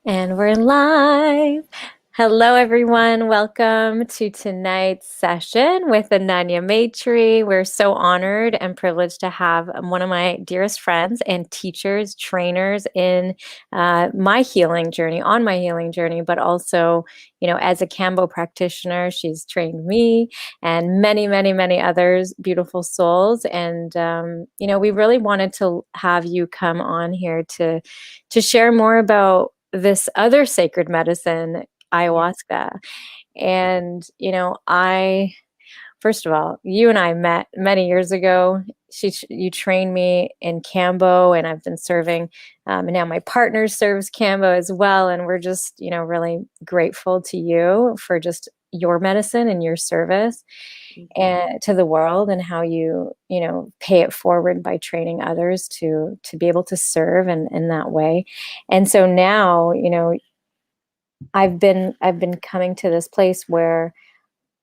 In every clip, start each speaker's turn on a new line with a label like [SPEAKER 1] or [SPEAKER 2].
[SPEAKER 1] And we're live. Hello, everyone. Welcome to tonight's session with Ananya Maitri. We're so honored and privileged to have one of my dearest friends and teachers, trainers in my healing journey, on my healing journey, but also, as a Kambo practitioner, she's trained me and many, many, many others, beautiful souls. And, we really wanted to have you come on here to share more about this other sacred medicine,
[SPEAKER 2] Yeah.
[SPEAKER 1] ayahuasca. And, first of all, you and I met many years ago. You trained me in Kambo, and I've been serving, and now my partner serves Kambo as well. And we're just, really grateful to you for just your medicine and your service
[SPEAKER 2] Thank you.
[SPEAKER 1] and to the world, and how you pay it forward by training others to be able to serve in that way. And so now, I've been coming to this place where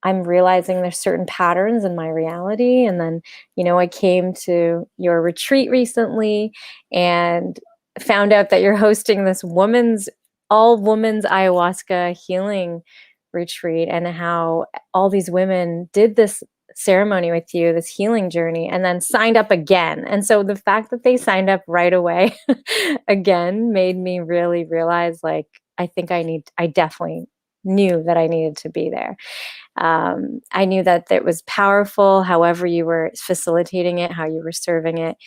[SPEAKER 1] I'm realizing there's certain patterns in my reality. And then, I came to your retreat recently and found out that you're hosting this all women's ayahuasca healing retreat, and how all these women did this ceremony with you, this healing journey, and then signed up again. And so the fact that they signed up right away again made me really realize, like, I definitely knew that I needed to be there. I knew that it was powerful, however you were facilitating it, how you were serving it.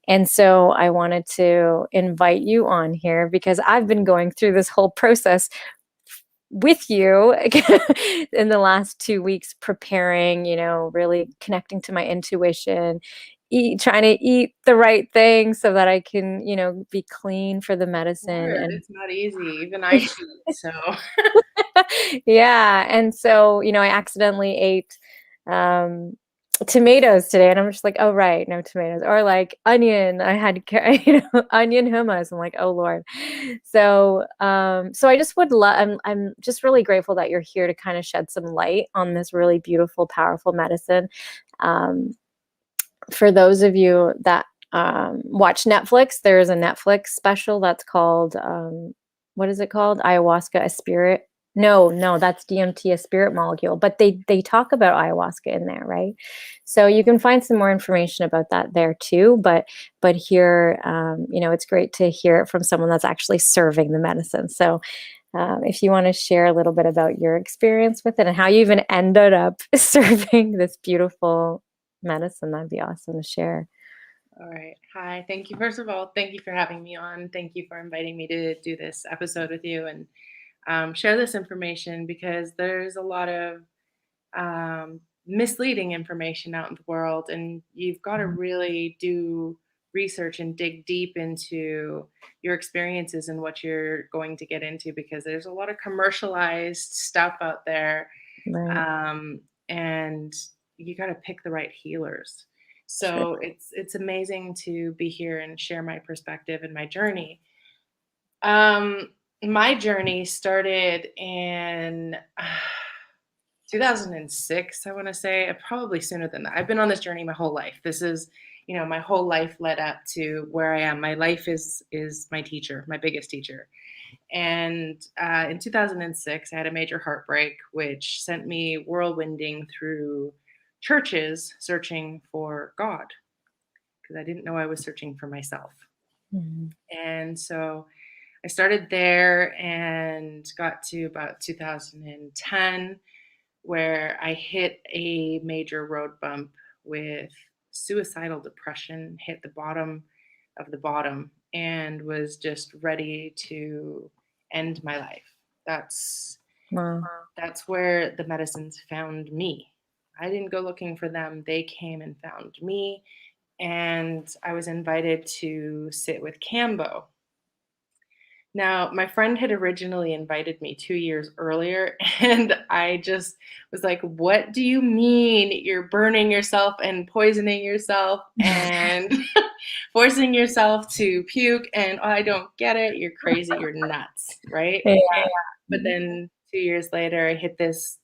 [SPEAKER 1] And so I wanted to invite you on here because I've been going through this whole process with you in the last 2 weeks, preparing, really connecting to my intuition, trying to eat the right thing so that I can, be clean for the medicine.
[SPEAKER 2] Hard.
[SPEAKER 1] And
[SPEAKER 2] It's not easy. Even I cheat. So
[SPEAKER 1] yeah. And so, I accidentally ate um, tomatoes today, and I'm just like, oh, right, no tomatoes. Or like onion. I had, onion hummus. I'm like, oh, Lord. So I just would love, I'm just really grateful that you're here to kind of shed some light on this really beautiful, powerful medicine. Um, for those of you that watch Netflix, there is a Netflix special that's called, what is it called? Ayahuasca, a spirit. No, that's DMT, a spirit molecule. But they talk about ayahuasca in there, right? So you can find some more information about that there too. But here, it's great to hear it from someone that's actually serving the medicine. So if you want to share a little bit about your experience with it and how you even ended up serving this beautiful medicine, that'd be awesome to share.
[SPEAKER 2] all right. Hi. Thank you. First of all, thank you for having me on. Thank you for inviting me to do this episode with you and share this information because there's a lot of misleading information out in the world, and you've got to really do research and dig deep into your experiences and what you're going to get into because there's a lot of commercialized stuff out there,
[SPEAKER 1] Right.
[SPEAKER 2] um, and you got to pick the right healers.
[SPEAKER 1] Sure.
[SPEAKER 2] So it's amazing to be here and share my perspective and my journey. My journey started in 2006, I want to say, probably sooner than that. I've been on this journey my whole life. This is, my whole life led up to where I am. My life is my teacher, my biggest teacher. And in 2006, I had a major heartbreak, which sent me whirlwinding through churches searching for God because I didn't know I was searching for myself.
[SPEAKER 1] Mhm.
[SPEAKER 2] And so I started there and got to about 2010 where I hit a major road bump with suicidal depression, hit the bottom of the bottom, and was just ready to end my life. That's
[SPEAKER 1] Wow.
[SPEAKER 2] that's where the medicines found me. I didn't go looking for them. They came and found me, and I was invited to sit with Cambo. Now, my friend had originally invited me 2 years earlier, and I just was like, what do you mean you're burning yourself and poisoning yourself and forcing yourself to puke? And oh, I don't get it. You're crazy. You're nuts. Right.
[SPEAKER 1] Yeah.
[SPEAKER 2] But then 2 years later, I hit this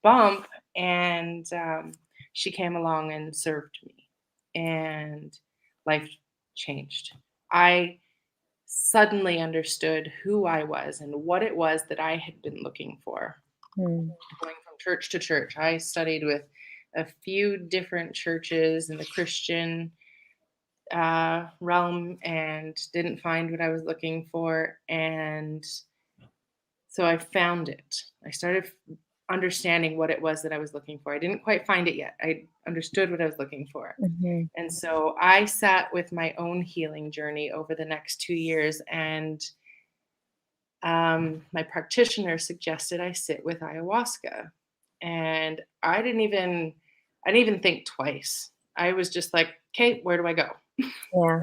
[SPEAKER 2] bump, and she came along and served me, and life changed. I suddenly understood who I was and what it was that I had been looking for.
[SPEAKER 1] Mm.
[SPEAKER 2] Going from church to church, I studied with a few different churches in the Christian realm and didn't find what I was looking for. And so I found it. I started understanding what it was that I was looking for. I didn't quite find it yet. I understood what I was looking for.
[SPEAKER 1] Mhm.
[SPEAKER 2] And so I sat with my own healing journey over the next 2 years. And my practitioner suggested I sit with ayahuasca. And I didn't even think twice. I was just like, okay, where do I go?
[SPEAKER 1] Yeah.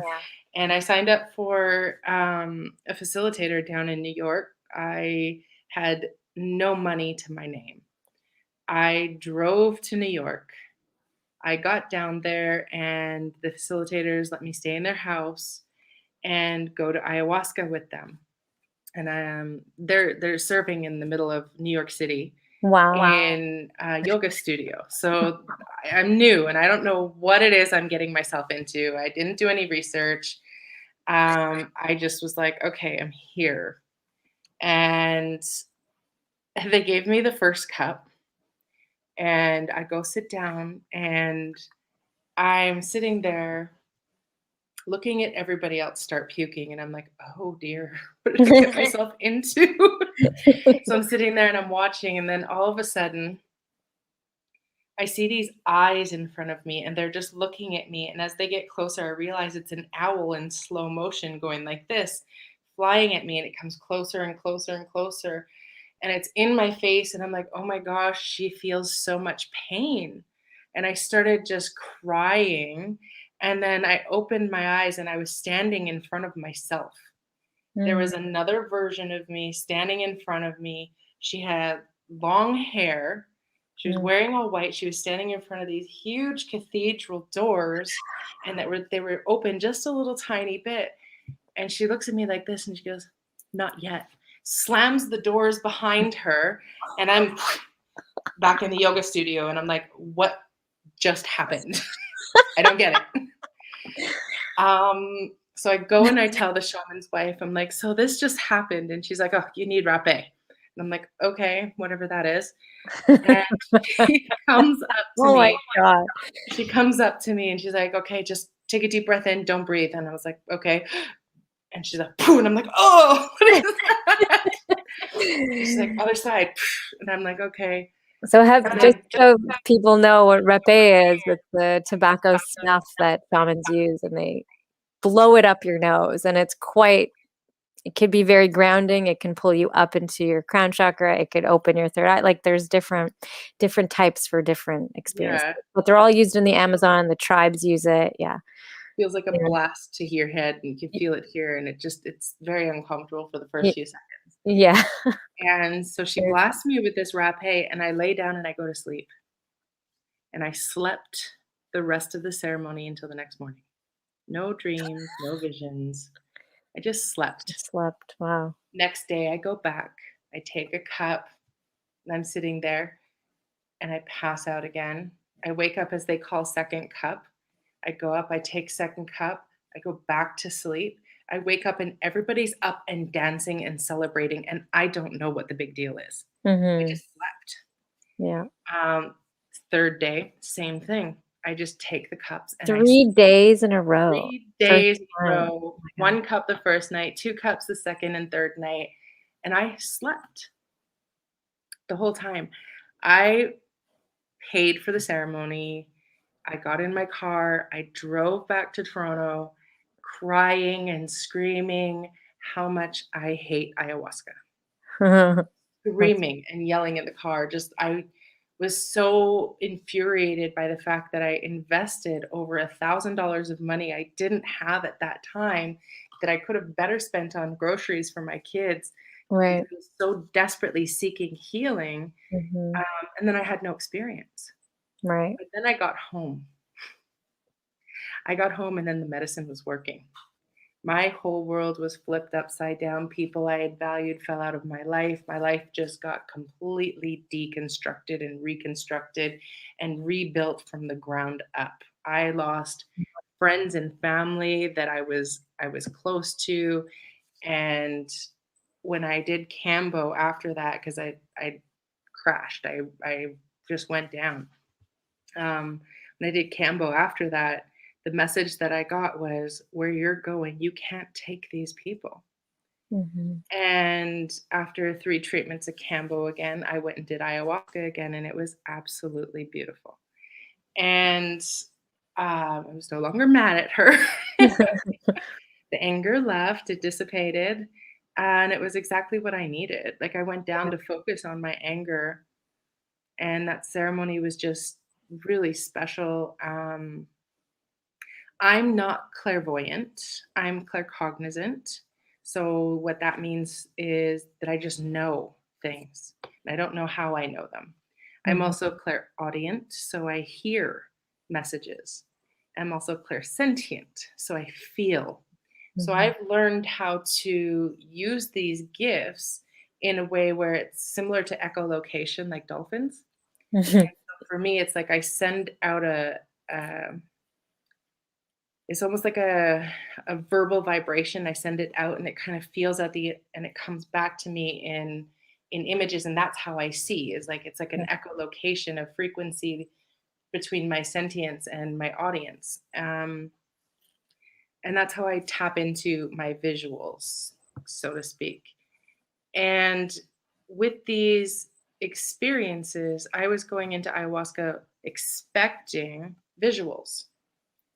[SPEAKER 2] And I signed up for a facilitator down in New York. I had no money to my name. I drove to New York. I got down there, and the facilitators let me stay in their house and go to ayahuasca with them. And they're serving in the middle of New York City
[SPEAKER 1] Wow.
[SPEAKER 2] in a yoga studio. So I'm new, and I don't know what it is I'm getting myself into. I didn't do any research. I just was like, okay, I'm here. And they gave me the first cup, and I go sit down, and I'm sitting there looking at everybody else start puking, and I'm like, oh dear, what did I get myself into? So I'm sitting there and I'm watching, and then all of a sudden, I see these eyes in front of me, and they're just looking at me. And as they get closer, I realize it's an owl in slow motion going like this, flying at me, and it comes closer and closer and closer. And it's in my face. And I'm like, oh my gosh, she feels so much pain. And I started just crying. And then I opened my eyes, and I was standing in front of myself. There
[SPEAKER 1] Mm.
[SPEAKER 2] was another version of me standing in front of me. She had long hair. She was
[SPEAKER 1] Mm.
[SPEAKER 2] wearing all white. She was standing in front of these huge cathedral doors, and they were open just a little tiny bit. And she looks at me like this, and she goes, "Not yet." Slams the doors behind her, and I'm back in the yoga studio, and I'm like, "What just happened?" I don't get it. So I go and I tell the shaman's wife, I'm like, so this just happened. And she's like, oh, you need rapé. And I'm like, okay, whatever that is. And she comes up to
[SPEAKER 1] Oh my
[SPEAKER 2] me.
[SPEAKER 1] god.
[SPEAKER 2] She comes up to me and she's like, okay, just take a deep breath in, don't breathe. And I was like, okay. And she's like, pooh, and I'm like, oh, what is that? And she's like, other side. And I'm like, okay.
[SPEAKER 1] So have
[SPEAKER 2] And
[SPEAKER 1] just
[SPEAKER 2] then
[SPEAKER 1] so people know what rapé is, it's the tobacco snuff that shamans use, and they blow it up your nose, and it can be very grounding. It can pull you up into your crown chakra. It could open your third eye. Like there's different types for different experiences,
[SPEAKER 2] yeah,
[SPEAKER 1] but they're all used in the Amazon. The tribes use it. Yeah.
[SPEAKER 2] feels like a
[SPEAKER 1] Yeah.
[SPEAKER 2] blast to your head, and you can feel it here. And it's very uncomfortable for the first
[SPEAKER 1] Y-
[SPEAKER 2] few seconds.
[SPEAKER 1] Yeah.
[SPEAKER 2] And so she blasts me with this rapé, and I lay down and I go to sleep. And I slept the rest of the ceremony until the next morning. No dreams, no visions. I just slept.
[SPEAKER 1] Slept. Wow.
[SPEAKER 2] Next day, I go back. I take a cup, and I'm sitting there, and I pass out again. I wake up as they call second cup. I go up, I take second cup. I go back to sleep. I wake up, and everybody's up and dancing and celebrating, and I don't know what the big deal is. I
[SPEAKER 1] Hmm.
[SPEAKER 2] just slept.
[SPEAKER 1] Yeah.
[SPEAKER 2] Um, Third day, same thing. I just take the cups and
[SPEAKER 1] 3 days in a row.
[SPEAKER 2] 3 days in a
[SPEAKER 1] Time.
[SPEAKER 2] row,
[SPEAKER 1] Oh my god.
[SPEAKER 2] 1 cup the first night, 2 cups the second and third night, and I slept the whole time. I paid for the ceremony. I got in my car. I drove back to Toronto crying and screaming how much I hate ayahuasca.
[SPEAKER 1] That's
[SPEAKER 2] Screaming and yelling in the car. Just I was so infuriated by the fact that I invested over $1,000 of money I didn't have at that time that I could have better spent on groceries for my kids because
[SPEAKER 1] right.
[SPEAKER 2] I was so desperately seeking healing.
[SPEAKER 1] Hmm.
[SPEAKER 2] And then I had no experience.
[SPEAKER 1] Right.
[SPEAKER 2] But then I got home. I got home, and then the medicine was working. My whole world was flipped upside down. People I had valued fell out of my life. My life just got completely deconstructed and reconstructed and rebuilt from the ground up. I lost friends and family that I was close to, And when I did Cambo after that, because I crashed, I just went down. When I did Cambo after that, the message that I got was, where you're going, you can't take these people.
[SPEAKER 1] Mhm.
[SPEAKER 2] And after 3 treatments of Cambo again, I went and did ayahuasca again, and it was absolutely beautiful. And I was no longer mad at her. The anger left, it dissipated, and it was exactly what I needed. Like, I went down to focus on my anger, and that ceremony was just really special. I'm not clairvoyant, I'm claircognizant. So, what that means is that I just know things. I don't know how I know them. I'm
[SPEAKER 1] Mhm.
[SPEAKER 2] also clairaudient, so I hear messages. I'm also clairsentient, so I feel. So,
[SPEAKER 1] Mhm.
[SPEAKER 2] I've learned how to use these gifts in a way where it's similar to echolocation, like dolphins.
[SPEAKER 1] Mhm.
[SPEAKER 2] For me, it's like I send out a it's almost like a verbal vibration. I send it out and it kind of feels at the and it comes back to me in images, and that's how I see, is like it's like an echolocation of frequency between my sentience and my audience. And that's how I tap into my visuals, so to speak. And with these experiences, I was going into ayahuasca expecting visuals.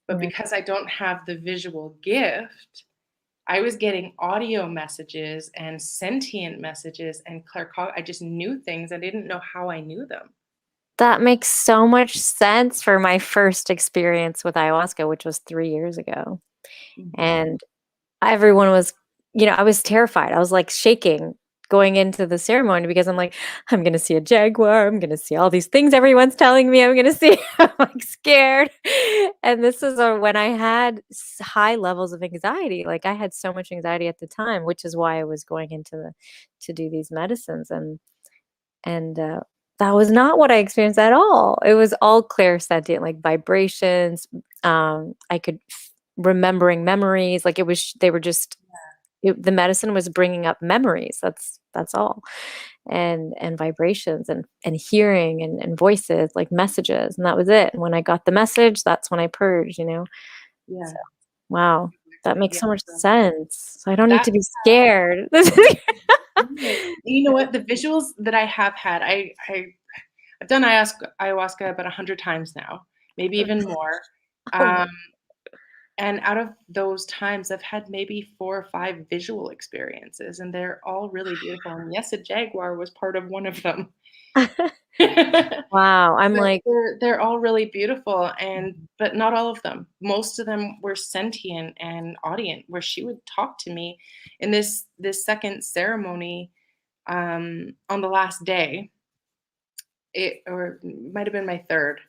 [SPEAKER 2] But
[SPEAKER 1] Yeah.
[SPEAKER 2] because I don't have the visual gift, I was getting audio messages and sentient messages and claircog I just knew things. I didn't know how I knew them.
[SPEAKER 1] That makes so much sense for my first experience with ayahuasca, which was 3 years ago,
[SPEAKER 2] Mhm.
[SPEAKER 1] and everyone was I was terrified. I was, like, shaking going into the ceremony because I'm like, "I'm gonna see a jaguar, I'm gonna see all these things everyone's telling me I'm gonna see." I'm, like, scared, and this is, when I had high levels of anxiety. Like, I had so much anxiety at the time, which is why I was going into the to do these medicines, and that was not what I experienced at all. It was all clairsentient, like, vibrations. I could remembering memories, like, it was they were just the medicine was bringing up memories. That's all, and vibrations, and hearing, and voices, like messages, and that was it. And when I got the message, that's when I purged.
[SPEAKER 2] Yeah,
[SPEAKER 1] So, wow, that
[SPEAKER 2] exactly.
[SPEAKER 1] makes
[SPEAKER 2] Yeah.
[SPEAKER 1] so much
[SPEAKER 2] So
[SPEAKER 1] sense. So I don't need
[SPEAKER 2] that's
[SPEAKER 1] to be scared.
[SPEAKER 2] it. You know what? The visuals that I have had, I've done ayahuasca about 100 times now, maybe even more.
[SPEAKER 1] Oh,
[SPEAKER 2] Um, and out of those times, I've had maybe 4 or 5 visual experiences, and they're all really beautiful. And yes, a jaguar was part of one of them.
[SPEAKER 1] wow, I'm
[SPEAKER 2] But
[SPEAKER 1] like,
[SPEAKER 2] they're all really beautiful, but not all of them. Most of them were sentient and audient, where she would talk to me in this second ceremony, on the last day. It might have been my third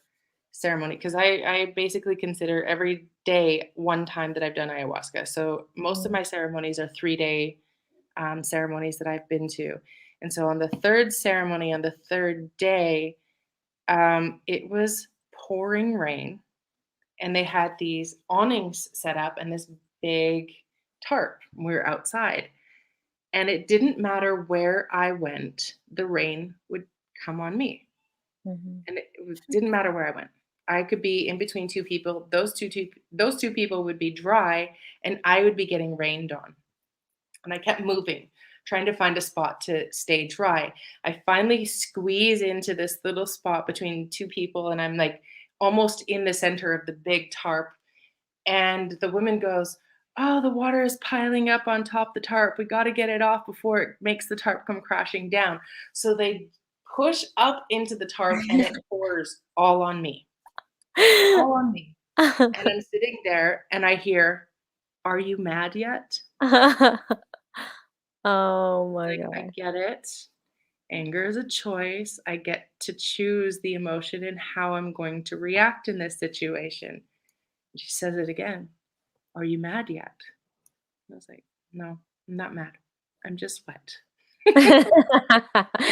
[SPEAKER 2] ceremony, because I basically consider every day one time that I've done ayahuasca. So most of
[SPEAKER 1] Mhm.
[SPEAKER 2] my ceremonies are 3-day ceremonies that I've been to. And so on the third ceremony, on the third day, it was pouring rain, and they had these awnings set up and this big tarp. We were outside, and it didn't matter where I went, the rain would come on me,
[SPEAKER 1] Mhm.
[SPEAKER 2] and didn't matter where I went. I could be in between two people. Those two people would be dry, and I would be getting rained on. And I kept moving, trying to find a spot to stay dry. I finally squeeze into this little spot between two people, and I'm like almost in the center of the big tarp. And the woman goes, "Oh, the water is piling up on top the tarp. We got to get it off before it makes the tarp come crashing down." So they push up into the tarp, and it pours all on me, all on me. And I'm sitting there and I hear, "Are you mad yet?"
[SPEAKER 1] Oh my
[SPEAKER 2] Like, I
[SPEAKER 1] god.
[SPEAKER 2] get it. Anger is a choice. I get to choose the emotion and how I'm going to react in this situation. And she says it again. "Are you mad yet?" I was like, "No, I'm not mad. I'm just wet."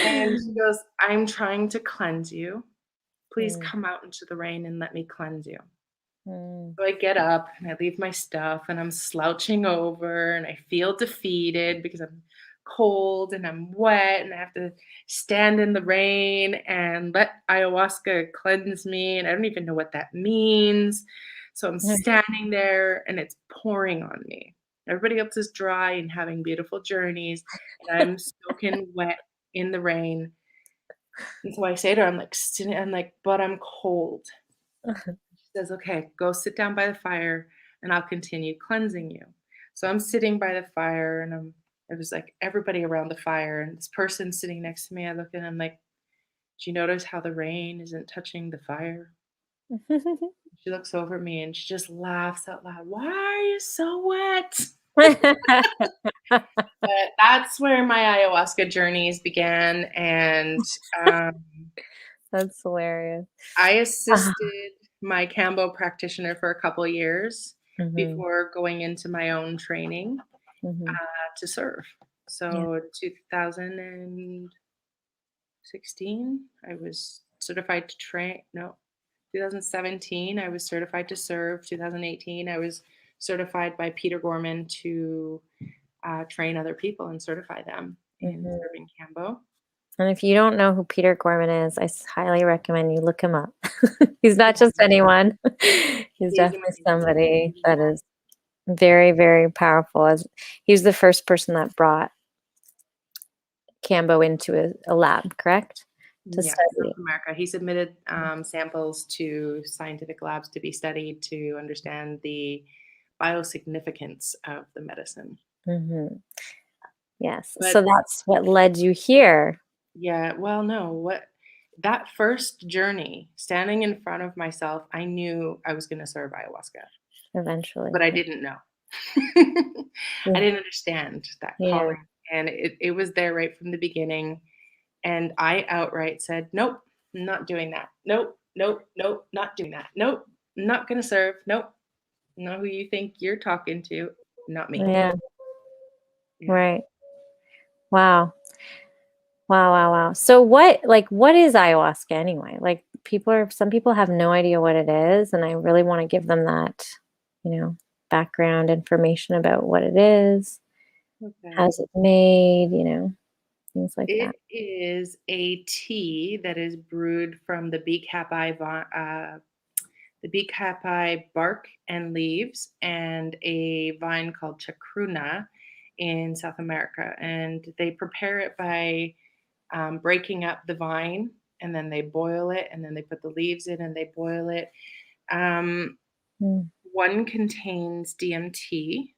[SPEAKER 2] And she goes, "I'm trying to cleanse you. Please
[SPEAKER 1] Mm,
[SPEAKER 2] come out into the rain and let me cleanse you."
[SPEAKER 1] Mm.
[SPEAKER 2] So I get up and I leave my stuff and I'm slouching over and I feel defeated because I'm cold and I'm wet and I have to stand in the rain and let ayahuasca cleanse me. And I don't even know what that means. So I'm standing there and it's pouring on me. Everybody else is dry and having beautiful journeys, and I'm soaking wet in the rain. And so I say to her, I'm like, but I'm cold. She says, "Okay, go sit down by the fire and I'll continue cleansing you." So I'm sitting by the fire and it was like everybody around the fire and this person sitting next to me. I look and I'm like, "Do you notice how the rain isn't touching the fire?" She looks over at me and she just laughs out loud. "Why are you so wet?" But that's where my ayahuasca journeys began, and um,
[SPEAKER 1] That's hilarious.
[SPEAKER 2] I
[SPEAKER 1] Ah,
[SPEAKER 2] assisted my Cambo practitioner for a couple years
[SPEAKER 1] mhm,
[SPEAKER 2] before going into my own training
[SPEAKER 1] mhm.
[SPEAKER 2] to serve.
[SPEAKER 1] Yeah.
[SPEAKER 2] So 2016, I was certified to train. No, 2017, I was certified to serve. 2018, I was certified by Peter Gorman to train other people and certify them in
[SPEAKER 1] Mhm.
[SPEAKER 2] serving Cambo.
[SPEAKER 1] And if you don't know who Peter Gorman is, highly recommend you look him up. He's not just
[SPEAKER 2] Yeah,
[SPEAKER 1] anyone. He's
[SPEAKER 2] he is
[SPEAKER 1] definitely
[SPEAKER 2] amazing.
[SPEAKER 1] somebody that is very, very powerful. As he was the first person that brought Cambo into a lab, correct? To
[SPEAKER 2] Yeah,
[SPEAKER 1] study
[SPEAKER 2] South
[SPEAKER 1] it.
[SPEAKER 2] America. He submitted samples to scientific labs to be studied to understand the biosignificance of the medicine.
[SPEAKER 1] Mhm. Yes. So
[SPEAKER 2] But
[SPEAKER 1] that's what led you here
[SPEAKER 2] yeah, well, no, what that first journey, standing in front of myself, I knew I was going to serve ayahuasca,
[SPEAKER 1] eventually.
[SPEAKER 2] but I didn't know. I
[SPEAKER 1] Yeah.
[SPEAKER 2] didn't understand that
[SPEAKER 1] Yeah.
[SPEAKER 2] calling, and it was there right from the beginning. And I outright said, "Nope, I'm not doing that. Nope, nope, nope, not doing that. Nope, not gonna serve. Nope, not who you think you're talking to. Not me."
[SPEAKER 1] Yeah.
[SPEAKER 2] Yeah.
[SPEAKER 1] Right. Wow. Wow, wow, wow. So what is ayahuasca anyway? Like some people have no idea what it is, and I really want to give them that, background information about what it is,
[SPEAKER 2] Okay.
[SPEAKER 1] how's it made, things like that.
[SPEAKER 2] It is a tea that is brewed from the beak hapi bark and leaves, and a vine called chacruna in South America. And they prepare it by breaking up the vine, and then they boil it, and then they put the leaves in and they boil it. Um,
[SPEAKER 1] Mm,
[SPEAKER 2] one contains DMT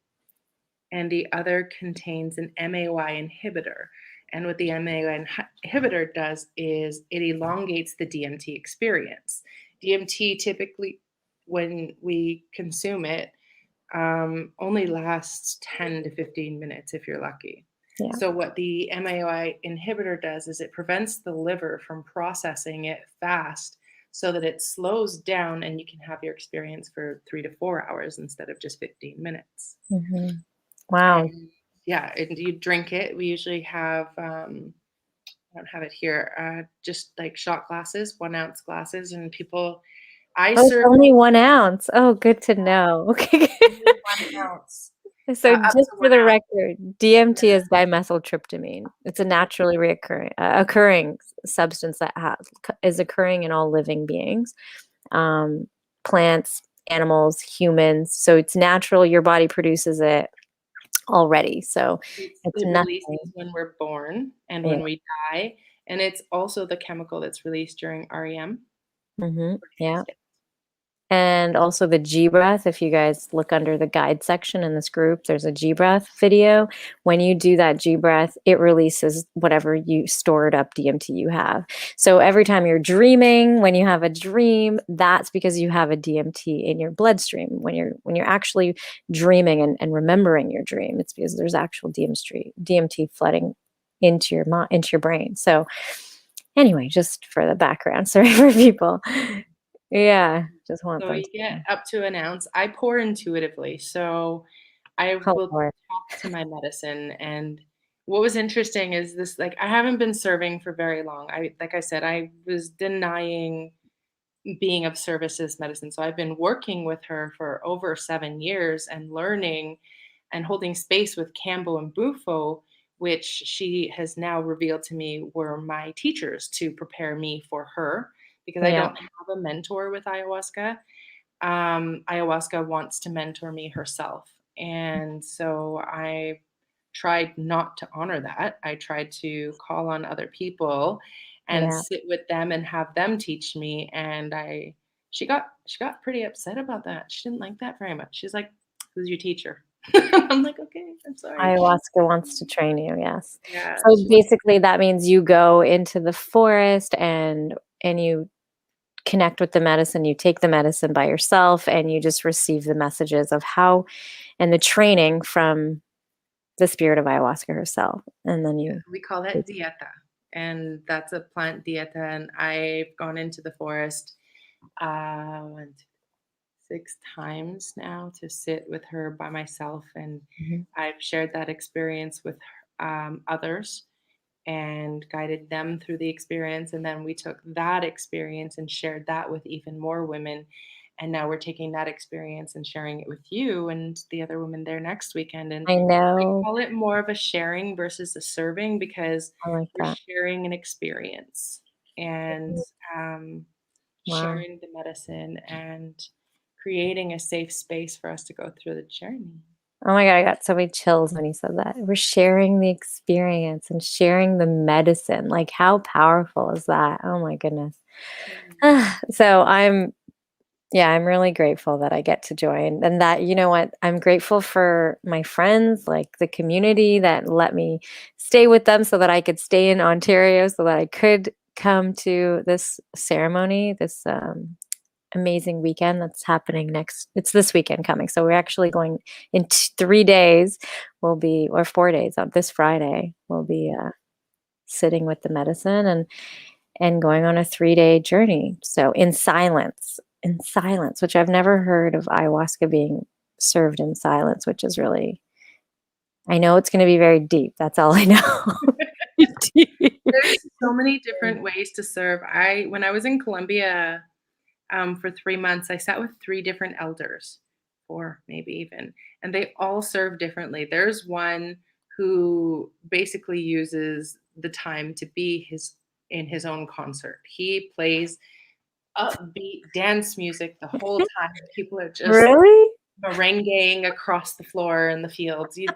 [SPEAKER 2] and the other contains an MAY inhibitor. And what the MAY inhibitor does is it elongates the DMT experience. DMT typically, when we consume it, only lasts 10 to 15 minutes if you're lucky.
[SPEAKER 1] yeah.
[SPEAKER 2] So, what the MAOI inhibitor does is it prevents the liver from processing it fast so that it slows down and you can have your experience for 3 to 4 hours instead of just 15 minutes.
[SPEAKER 1] Wow.
[SPEAKER 2] And yeah, and you drink it. We usually have, I don't have it here, just like shot glasses, 1 ounce glasses, and people, I
[SPEAKER 1] Oh, it's
[SPEAKER 2] serve
[SPEAKER 1] only 1 ounce. Oh, good to know. Okay.
[SPEAKER 2] only 1 ounce,
[SPEAKER 1] So
[SPEAKER 2] up
[SPEAKER 1] just
[SPEAKER 2] to
[SPEAKER 1] for
[SPEAKER 2] one
[SPEAKER 1] the
[SPEAKER 2] ounce.
[SPEAKER 1] record, DMT is dimethyltryptamine. It's a naturally occurring substance that is occurring in all living beings, um, plants, animals, humans. So it's natural. Your body produces it already. So it's
[SPEAKER 2] It releases
[SPEAKER 1] nothing.
[SPEAKER 2] when we're born and
[SPEAKER 1] Yeah.
[SPEAKER 2] when we die, and it's also the chemical that's released during REM,
[SPEAKER 1] Yeah.
[SPEAKER 2] trance.
[SPEAKER 1] And also the G breath. If you guys look under the guide section in this group, there's a G breath video. When you do that G breath, it releases whatever you stored up DMT you have. So every time you're dreaming, when you have a dream, that's because you have a DMT in your bloodstream. When you're actually dreaming and remembering your dream, it's because there's actual DMT flooding into your brain. So anyway, just for the background, sorry for people. Yeah, just want
[SPEAKER 2] So
[SPEAKER 1] them
[SPEAKER 2] you
[SPEAKER 1] to
[SPEAKER 2] get
[SPEAKER 1] know.
[SPEAKER 2] up to an ounce. I pour intuitively, so I
[SPEAKER 1] Oh,
[SPEAKER 2] will
[SPEAKER 1] Lord.
[SPEAKER 2] talk to my medicine. And what was interesting is this, like, I haven't been serving for very long. Like I said, I was denying being of service as medicine. So I've been working with her for over 7 years and learning and holding space with Cambo and Bufo, which she has now revealed to me were my teachers to prepare me for her because I
[SPEAKER 1] Yeah.
[SPEAKER 2] don't have a mentor with ayahuasca. Ayahuasca wants to mentor me herself. And so I tried not to honor that. I tried to call on other people and
[SPEAKER 1] Yeah.
[SPEAKER 2] sit with them and have them teach me. And she got pretty upset about that. She didn't like that very much. She's like, "Who's your teacher?" I'm like, "Okay, I'm sorry."
[SPEAKER 1] Ayahuasca wants to train you, yes.
[SPEAKER 2] Yeah,
[SPEAKER 1] So
[SPEAKER 2] she wants.
[SPEAKER 1] basically that means you go into the forest and you connect with the medicine, you take the medicine by yourself and you just receive the messages of how and the training from the spirit of ayahuasca herself. And then you
[SPEAKER 2] We call that dieta, and that's a plant dieta. And I've gone into the forest one, 6 times now to sit with her by myself, and
[SPEAKER 1] Mhm.
[SPEAKER 2] I've shared that experience with others and guided them through the experience. And then we took that experience and shared that with even more women. And now we're taking that experience and sharing it with you and the other women there next weekend. And
[SPEAKER 1] I
[SPEAKER 2] I
[SPEAKER 1] know.
[SPEAKER 2] call it more of a sharing versus a serving because
[SPEAKER 1] I like
[SPEAKER 2] we're
[SPEAKER 1] that.
[SPEAKER 2] sharing an experience and
[SPEAKER 1] Mhm.
[SPEAKER 2] um,
[SPEAKER 1] Wow.
[SPEAKER 2] sharing the medicine and creating a safe space for us to go through the journey.
[SPEAKER 1] Oh my God, I got so many chills when you said that. We're sharing the experience and sharing the medicine. Like, how powerful is that? Oh my goodness.
[SPEAKER 2] Mm.
[SPEAKER 1] So yeah, I'm really grateful that I get to join and that, you know what, I'm grateful for my friends, like the community that let me stay with them so that I could stay in Ontario so that I could come to this ceremony, this amazing weekend that's happening it's this weekend coming. So we're actually going in 3 days. We'll be, or 4 days on this Friday, we'll be sitting with the medicine and going on a 3-day journey. So in silence, which I've never heard of ayahuasca being served in silence, which is really, I know it's going to be very deep. That's all I know. Deep.
[SPEAKER 2] There's so many different ways to serve. When I was in Colombia, for 3 months, I sat with three different elders, four maybe even, and they all serve differently. There's one who basically uses the time to be in his own concert. He plays upbeat dance music the whole time. People are just
[SPEAKER 1] Really?
[SPEAKER 2] merengueing across the floor in the fields. It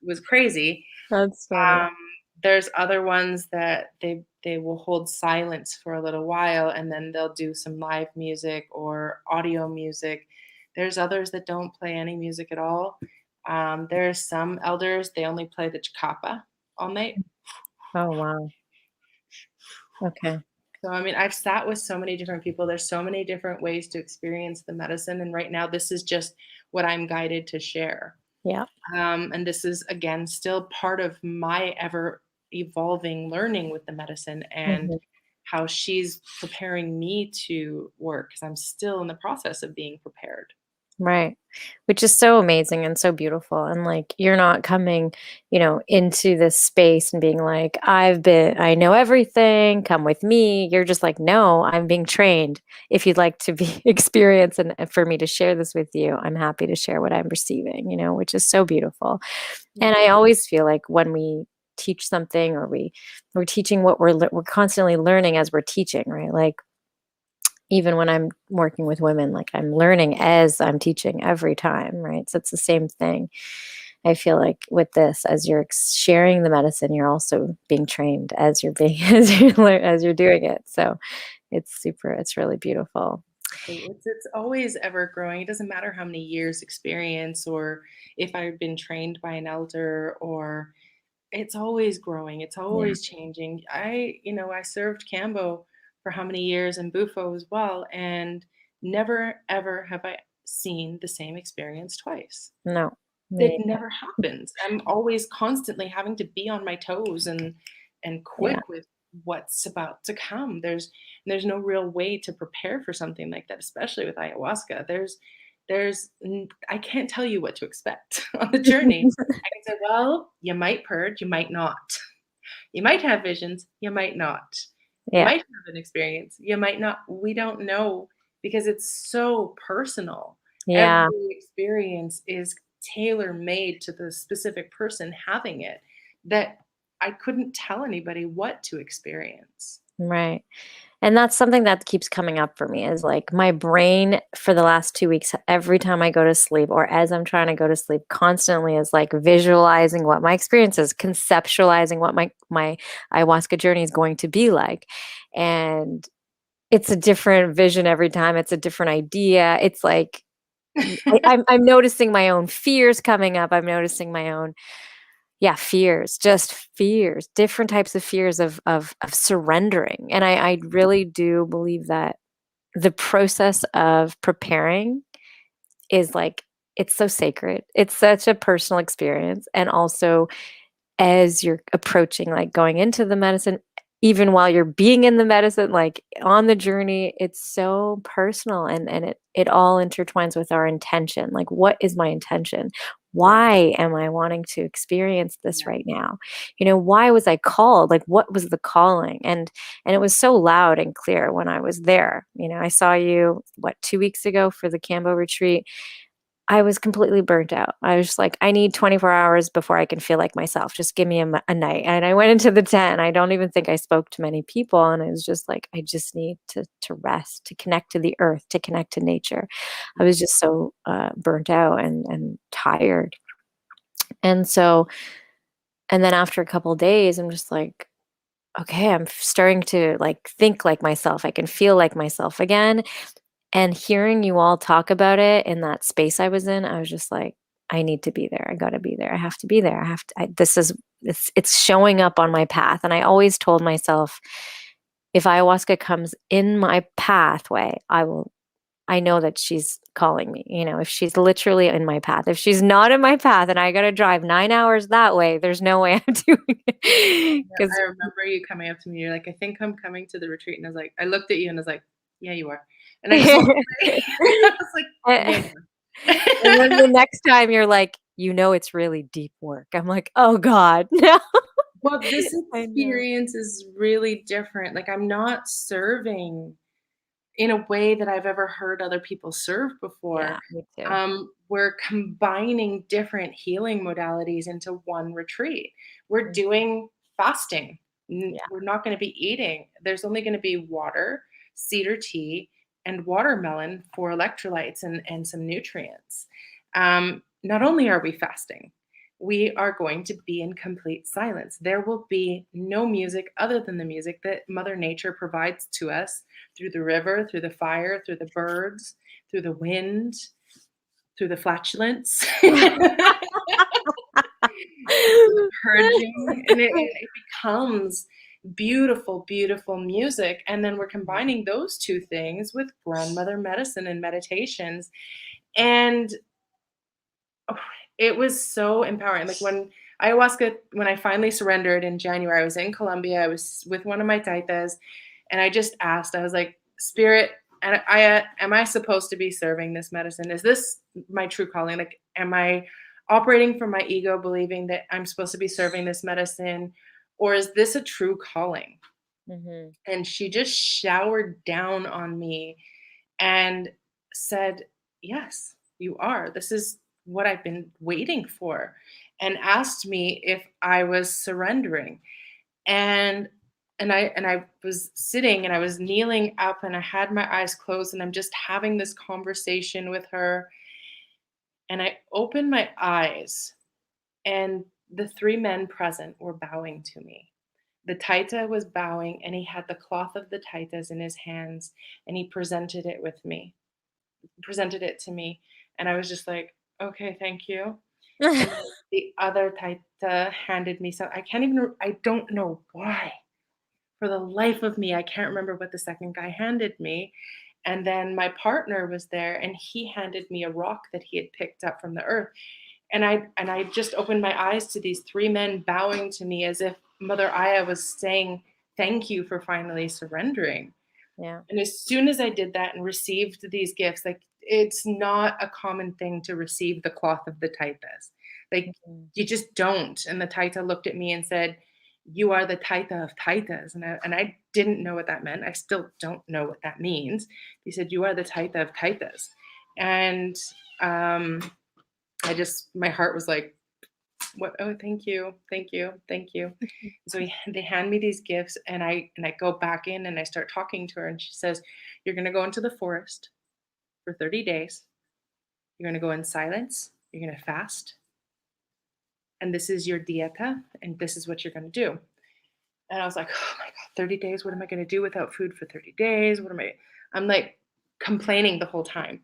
[SPEAKER 2] was crazy.
[SPEAKER 1] That's funny.
[SPEAKER 2] Um, there's other ones that they will hold silence for a little while and then they'll do some live music or audio music. There's others that don't play any music at all. There's some elders, they only play the chicapa all night.
[SPEAKER 1] Oh, wow. Okay.
[SPEAKER 2] So, I mean, I've sat with so many different people. There's so many different ways to experience the medicine. And right now, this is just what I'm guided to share.
[SPEAKER 1] Yeah.
[SPEAKER 2] And this is, again, still part of my ever evolving learning with the medicine and
[SPEAKER 1] Mhm.
[SPEAKER 2] how she's preparing me to work because I'm still in the process of being prepared.
[SPEAKER 1] Right. Which is so amazing and so beautiful. And like, you're not coming, into this space and being like, I know everything, come with me. You're just like, no, I'm being trained. If you'd like to be experienced and for me to share this with you, I'm happy to share what I'm receiving, which is so beautiful. And I always feel like when we teach something or we're teaching what we're constantly learning as we're teaching, right? Like, even when I'm working with women, like I'm learning as I'm teaching every time, right? So it's the same thing. I feel like with this, as you're sharing the medicine, you're also being trained as you're being as you're doing it. So it's really beautiful.
[SPEAKER 2] It's always ever growing. It doesn't matter how many years experience or if I've been trained by an elder or it's always growing. It's
[SPEAKER 1] Yeah,
[SPEAKER 2] always changing. I served Cambo for how many years and Bufo as well, and never ever have I seen the same experience twice.
[SPEAKER 1] no,
[SPEAKER 2] It
[SPEAKER 1] me,
[SPEAKER 2] never happens. I'm always constantly having to be on my toes and
[SPEAKER 1] yeah,
[SPEAKER 2] quick with what's about to come. There's no real way to prepare for something like that, especially with ayahuasca. I can't tell you what to expect on the journey. I can say, well, you might purge, you might not. You might have visions, you might not. You
[SPEAKER 1] Yeah.
[SPEAKER 2] might have an experience. You might not. We don't know because it's so personal.
[SPEAKER 1] Yeah.
[SPEAKER 2] Every experience is tailor made to the specific person having it, that I couldn't tell anybody what to experience.
[SPEAKER 1] Right. And that's something that keeps coming up for me is like my brain for the last 2 weeks, every time I go to sleep or as I'm trying to go to sleep, constantly is like visualizing what my experience is, conceptualizing what my ayahuasca journey is going to be like. And it's a different vision every time. It's a different idea. It's like I'm noticing my own fears coming up. I'm noticing my own, yeah, fears, just fears, different types of fears of surrendering. And I really do believe that the process of preparing is like it's so sacred. It's such a personal experience. And also as you're approaching, like going into the medicine, even while you're being in the medicine, like on the journey, it's so personal and it all intertwines with our intention. Like, what is my intention?
[SPEAKER 2] Yeah,
[SPEAKER 1] Why am I wanting to experience this
[SPEAKER 2] yeah,
[SPEAKER 1] right now? Why was I called? Like, what was the calling? And it was so loud and clear when I was there. I saw you, what, 2 weeks ago for the Cambo retreat. I was completely burnt out. I was just like, I need 24 hours before I can feel like myself. Just give me a night. And I went into the tent. I don't even think I spoke to many people. And I was just like, I just need to rest, to connect to the earth, to connect to nature. I was just so burnt out and tired. And so, and then after a couple of days, I'm just like, okay, I'm starting to like think like myself. I can feel like myself again. And hearing you all talk about it in that space I was in, I was just like, I need to be there. I got to be there. I have to be there. I have to. This is it's showing up on my path. And I always told myself, if ayahuasca comes in my pathway, I will. I know that she's calling me. If she's literally in my path, if she's not in my path, and I got to drive 9 hours that way, there's no way I'm doing it.
[SPEAKER 2] yeah.
[SPEAKER 1] Because
[SPEAKER 2] I remember you coming up to me. You're like, I think I'm coming to the retreat, and I was like, I looked at you and I was like, yeah, you are. And I just walked away. I was like, yeah, you are.
[SPEAKER 1] And then the next time you're like, it's really deep work. I'm like, oh God, no.
[SPEAKER 2] Well, this
[SPEAKER 1] I know.
[SPEAKER 2] experience is really different. Like, I'm not serving in a way that I've ever heard other people serve before.
[SPEAKER 1] Yeah, me too.
[SPEAKER 2] We're combining different healing modalities into one retreat. We're
[SPEAKER 1] Mm,
[SPEAKER 2] doing fasting.
[SPEAKER 1] yeah.
[SPEAKER 2] We're not going to be eating. There's only going to be water, cedar tea, and watermelon for electrolytes and some nutrients. Not only are we fasting, we are going to be in complete silence. There will be no music other than the music that Mother Nature provides to us through the river, through the fire, through the birds, through the wind, through the flatulence, through the purging, and it becomes beautiful, beautiful music. And then we're combining those two things with grandmother medicine and meditations. And oh, it was so empowering. Like when I finally surrendered in January, I was in Colombia. I was with one of my taitas, and I just asked. I was like, "Spirit, and am I supposed to be serving this medicine? Is this my true calling? Like, am I operating from my ego, believing that I'm supposed to be serving this medicine, or is this a true calling?"
[SPEAKER 1] Mhm.
[SPEAKER 2] And she just showered down on me and said, "Yes, you are. This is what I've been waiting for," and asked me if I was surrendering. And and I was sitting and I was kneeling up and I had my eyes closed and I'm just having this conversation with her. And I opened my eyes and the three men present were bowing to me. The taita was bowing and he had the cloth of the taitas in his hands and he presented it to me, and I was just like, "Okay, thank you." And then the other taita handed me some. I don't know why. For the life of me, I can't remember what the second guy handed me. And then my partner was there and he handed me a rock that he had picked up from the earth. And I just opened my eyes to these three men bowing to me as if Mother Aya was saying, "Thank you for finally surrendering."
[SPEAKER 1] Yeah.
[SPEAKER 2] And as soon as I did that and received these gifts, like it's not a common thing to receive the cloth of the taitas. Like
[SPEAKER 1] Mhm.
[SPEAKER 2] you just don't. And the taita looked at me and said, you are the taita of taitas. And I didn't know what that meant. I still don't know what that means. He said, you are the taita of taitas. And um, my heart was like, what? Oh, thank you. Thank you. Thank you. So they hand me these gifts, and I go back in and I start talking to her, and she says, you're going to go into the forest for 30 days. You're going to go in silence. You're going to fast. And this is your dieta, and this is what you're going to do. And I was like, oh my God, 30 days. What am I going to do without food for 30 days? I'm like complaining the whole time.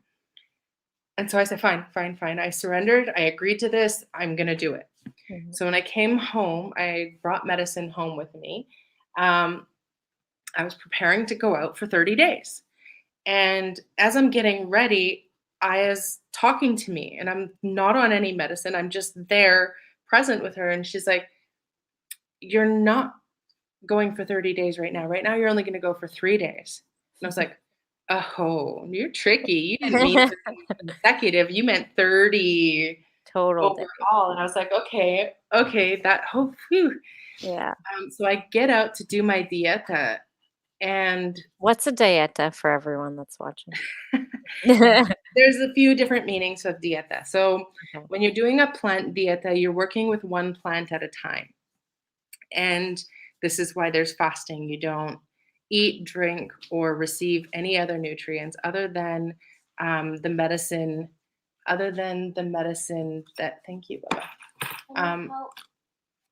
[SPEAKER 2] And so I said, fine, fine, fine. I surrendered. I agreed to this. I'm going to do it.
[SPEAKER 1] Mhm.
[SPEAKER 2] So when I came home, I brought medicine home with me. Um, I was preparing to go out for 30 days. And as I'm getting ready, Aya's talking to me, and I'm not on any medicine. I'm just there present with her. And she's like, you're not going for 30 days right now. Right now, you're only going to go for 3 days. And I was like, oh, you're tricky. You didn't mean for consecutive. You meant 30
[SPEAKER 1] Total different.
[SPEAKER 2] overall. And I was like, okay, that, oh, phew.
[SPEAKER 1] Yeah.
[SPEAKER 2] So I get out to do my dieta, and
[SPEAKER 1] What's a dieta for everyone that's watching?
[SPEAKER 2] there's a few different meanings of dieta. So
[SPEAKER 1] Okay.
[SPEAKER 2] when you're doing a plant dieta, you're working with one plant at a time. And this is why there's fasting. You don't eat, drink, or receive any other nutrients the medicine, other than the medicine that, thank you, Bella.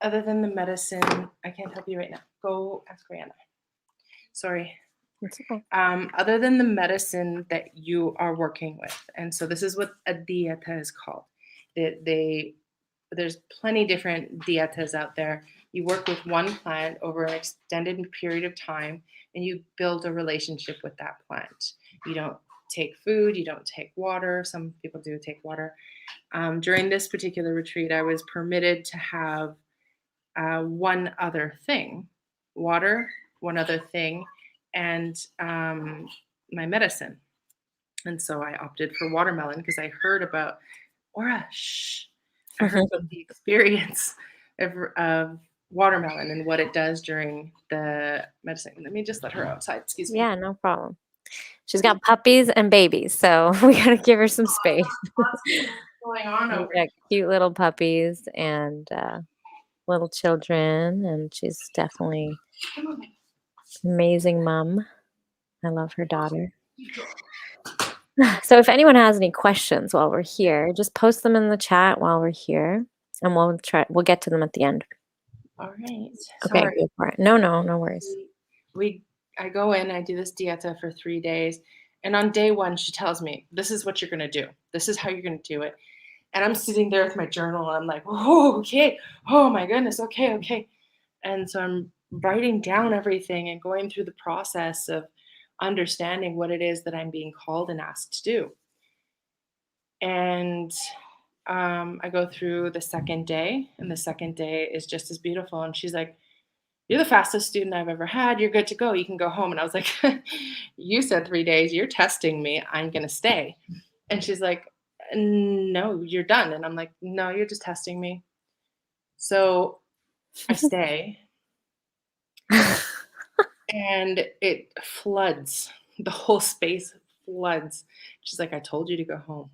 [SPEAKER 2] Other than the medicine, I can't help you right now. Go ask Rihanna. Sorry.
[SPEAKER 1] It's okay.
[SPEAKER 2] Other than the medicine that you are working with. And so this is what a dieta is called. There's plenty different dietas out there. You work with one plant over an extended period of time, and you build a relationship with that plant. You don't take food, you don't take water. Some people do take water. During this particular retreat, I was permitted to have one other thing, water, one other thing, and my medicine. And so I opted for watermelon because I heard about, Aura, shh. I heard about the experience of watermelon and what it does during the medicine. Let me just let her outside. Excuse me.
[SPEAKER 1] Yeah, no problem. She's got puppies and babies, so we gotta give her some space.
[SPEAKER 2] What's going on
[SPEAKER 1] We've
[SPEAKER 2] over
[SPEAKER 1] got cute little puppies and little children, and she's definitely
[SPEAKER 2] here? Come on.
[SPEAKER 1] an amazing mom. I love her daughter. So if anyone has any questions while we're here, just post them in the chat while we're here, and we'll get to them at the end.
[SPEAKER 2] All right.
[SPEAKER 1] Okay,
[SPEAKER 2] Sorry.
[SPEAKER 1] go for it. No worries.
[SPEAKER 2] I go in, I do this dieta for 3 days. And on day one, she tells me, this is what you're going to do. This is how you're going to do it. And I'm sitting there with my journal, and I'm like, oh, okay. Oh my goodness. Okay. And so I'm writing down everything and going through the process of understanding what it is that I'm being called and asked to do. And I go through the second day, and the second day is just as beautiful. And she's like, you're the fastest student I've ever had. You're good to go. You can go home. And I was like, you said 3 days. You're testing me. I'm going to stay. And she's like, no, you're done. And I'm like, no, you're just testing me. So I stay. And it floods. The whole space floods. She's like, I told you to go home.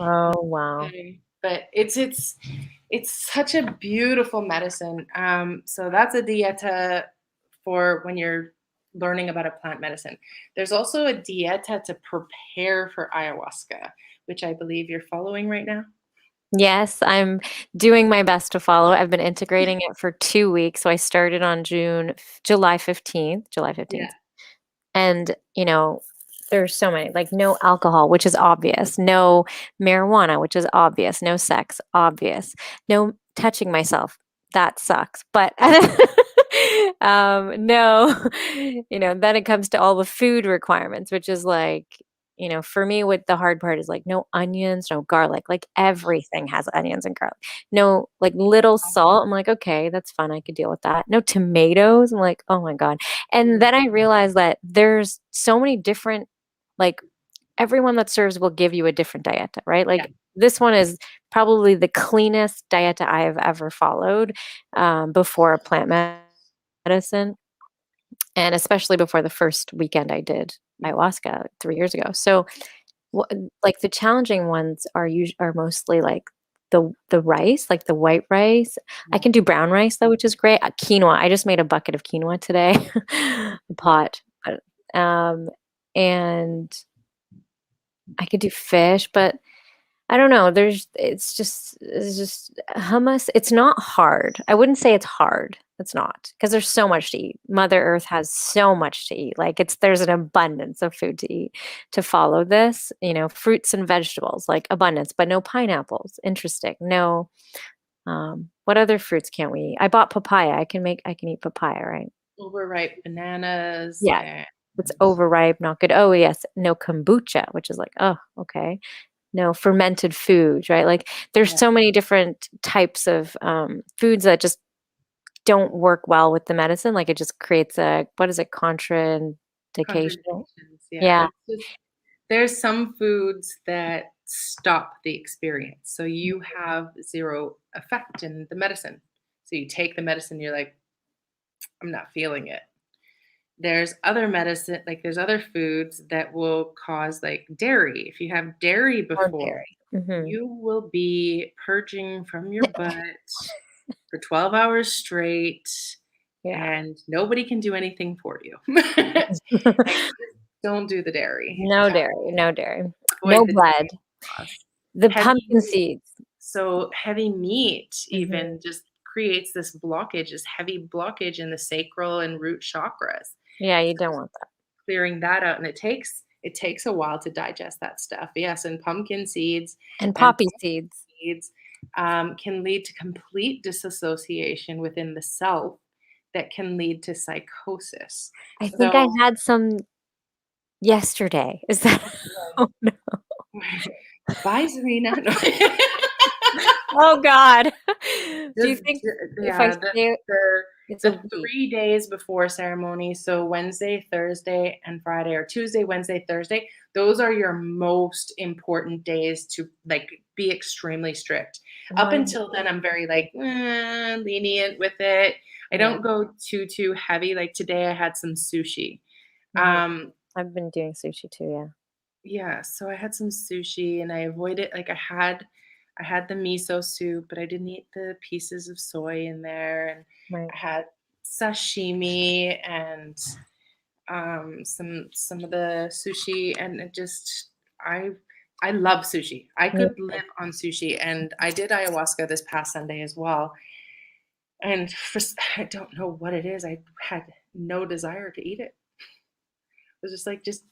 [SPEAKER 1] Oh, wow.
[SPEAKER 2] But it's such a beautiful medicine. So that's a dieta for when you're learning about a plant medicine. There's also a dieta to prepare for ayahuasca, which I believe you're following right now.
[SPEAKER 1] Yes, I'm doing my best to follow. I've been integrating it for 2 weeks. So I started on July 15th.
[SPEAKER 2] Yeah.
[SPEAKER 1] And, there's so many, like no alcohol, which is obvious, no marijuana, which is obvious, no sex, obvious, no touching myself. That sucks. But no, then it comes to all the food requirements, which is like, for me, what the hard part is like no onions, no garlic, like everything has onions and garlic. No, like little salt. I'm like, okay, that's fun. I could deal with that. No tomatoes. I'm like, oh my God. And then I realized that there's so many different, like everyone that serves will give you a different dieta, right? Like this one is probably the cleanest diet I have ever followed before a plant medicine, and especially before the first weekend I did ayahuasca 3 years ago. So, wha like, the challenging ones are mostly, like, the rice, like the white rice. I can do brown rice, though, which is great. Quinoa, I just made a bucket of quinoa today, a pot, um, and I could do fish, but I don't know, it's just hummus, it's not hard. I wouldn't say it's hard. It's not, because there's so much to eat. Mother Earth has so much to eat. Like, there's an abundance of food to eat to follow this, fruits and vegetables, like abundance, but no pineapples. Interesting. No, what other fruits can't we eat? I bought papaya. I can eat papaya, right?
[SPEAKER 2] Overripe bananas
[SPEAKER 1] Yeah.
[SPEAKER 2] and
[SPEAKER 1] It's overripe, not good. Oh, yes, no kombucha, which is like, oh, okay. No fermented foods, right? Like, there's
[SPEAKER 2] yeah,
[SPEAKER 1] so many different types of foods that just don't work well with the medicine. Like, it just creates what is it, contraindication?
[SPEAKER 2] contradictions. Yeah,
[SPEAKER 1] Yeah,
[SPEAKER 2] it's just there's some foods that stop the experience. So you have zero effect in the medicine. So you take the medicine, you're like, I'm not feeling it. There's other medicine, like there's other foods that will cause like dairy. If you have dairy
[SPEAKER 1] or
[SPEAKER 2] before,
[SPEAKER 1] dairy. Mhm.
[SPEAKER 2] you will be purging from your butt for 12 hours straight
[SPEAKER 1] Yeah.
[SPEAKER 2] and nobody can do anything for you. Like, just don't do the dairy.
[SPEAKER 1] No dairy, no dairy. No
[SPEAKER 2] Avoid the
[SPEAKER 1] bread.
[SPEAKER 2] dairy sauce.
[SPEAKER 1] The
[SPEAKER 2] Heavy
[SPEAKER 1] pumpkin seeds.
[SPEAKER 2] so heavy meat
[SPEAKER 1] Mhm.
[SPEAKER 2] even just creates this blockage, this heavy blockage in the sacral and root chakras.
[SPEAKER 1] Yeah, you
[SPEAKER 2] So
[SPEAKER 1] don't
[SPEAKER 2] just
[SPEAKER 1] want that.
[SPEAKER 2] clearing that out, and it takes a while to digest that stuff. Yes, and pumpkin seeds
[SPEAKER 1] And
[SPEAKER 2] and
[SPEAKER 1] poppy seeds.
[SPEAKER 2] seeds can lead to complete disassociation within the self that can lead to psychosis.
[SPEAKER 1] I think I
[SPEAKER 2] So,
[SPEAKER 1] had some yesterday. Is that oh, no.
[SPEAKER 2] bye, Serena. No.
[SPEAKER 1] Oh god. Do you
[SPEAKER 2] Just
[SPEAKER 1] think if I
[SPEAKER 2] yeah,
[SPEAKER 1] stay
[SPEAKER 2] the
[SPEAKER 1] it's a
[SPEAKER 2] the
[SPEAKER 1] week?
[SPEAKER 2] 3 days before ceremony, so Wednesday, Thursday, and Friday, or Tuesday, Wednesday, Thursday, those are your most important days to, like, be extremely strict. Up until
[SPEAKER 1] Wonderful.
[SPEAKER 2] then, I'm very, like, lenient with it. I
[SPEAKER 1] Yeah.
[SPEAKER 2] don't go too heavy, like, today I had some sushi.
[SPEAKER 1] Mhm.
[SPEAKER 2] Um,
[SPEAKER 1] I've been doing sushi too, yeah.
[SPEAKER 2] yeah, so I had some sushi and I avoided, like, I had the miso soup, but I didn't eat the pieces of soy in there, and
[SPEAKER 1] Right.
[SPEAKER 2] I had sashimi and some of the sushi, and it just I love sushi. I
[SPEAKER 1] Me
[SPEAKER 2] could
[SPEAKER 1] too.
[SPEAKER 2] live on sushi, and I did ayahuasca this past Sunday as well. And I don't know what it is. I had no desire to eat it. It was just like, just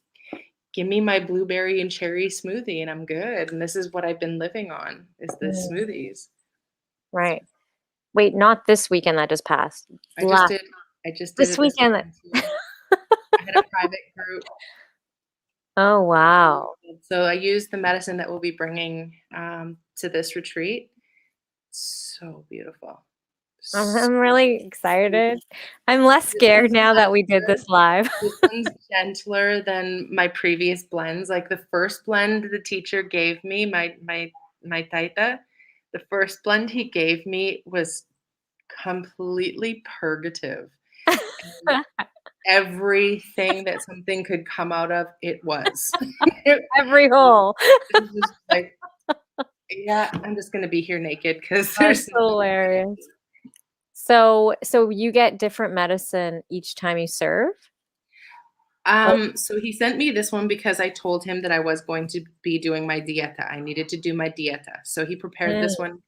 [SPEAKER 2] give me my blueberry and cherry smoothie and I'm good. And this is what I've been living on, is the
[SPEAKER 1] Mm,
[SPEAKER 2] smoothies. So
[SPEAKER 1] right. Wait, not this weekend that just passed.
[SPEAKER 2] I just
[SPEAKER 1] Last
[SPEAKER 2] did I just did
[SPEAKER 1] this
[SPEAKER 2] it this
[SPEAKER 1] weekend that
[SPEAKER 2] weekend too. I had a private group.
[SPEAKER 1] Oh,
[SPEAKER 2] Really
[SPEAKER 1] wow.
[SPEAKER 2] good. So I used the medicine that we'll be bringing to this retreat. So beautiful. So
[SPEAKER 1] I'm really
[SPEAKER 2] sweet.
[SPEAKER 1] excited. I'm less
[SPEAKER 2] This
[SPEAKER 1] scared
[SPEAKER 2] one's
[SPEAKER 1] now that we did
[SPEAKER 2] gentler.
[SPEAKER 1] this live.
[SPEAKER 2] This one's gentler than my previous blends. Like the first blend the teacher gave me, my taita, the first blend he gave me was completely purgative. And everything that something could come out of, it was. It
[SPEAKER 1] Every hole.
[SPEAKER 2] was just like, yeah, I'm just gonna be here naked because
[SPEAKER 1] That's
[SPEAKER 2] there's no way.
[SPEAKER 1] hilarious. So you get different medicine each time you serve? Oh,
[SPEAKER 2] So he sent me this one because I told him that I was going to be doing my dieta. I needed to do my dieta. So he prepared
[SPEAKER 1] mm.
[SPEAKER 2] this one,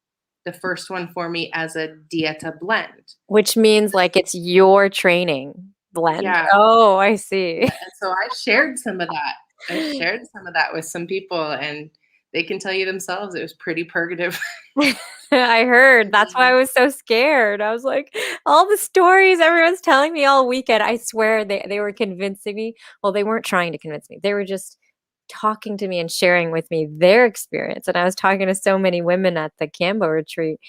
[SPEAKER 2] the first one for me as a dieta blend.
[SPEAKER 1] Which means, like, it's your training blend?
[SPEAKER 2] Yeah,
[SPEAKER 1] Oh, I see.
[SPEAKER 2] yeah. And so I shared some of that. I shared some of that with some people, and they can tell you themselves it was pretty purgative.
[SPEAKER 1] I heard. That's why I was so scared. I was like, all the stories everyone's telling me all weekend. I swear they were convincing me. Well, they weren't trying to convince me. They were just talking to me and sharing with me their experience. And I was talking to so many women at the Cambo retreat.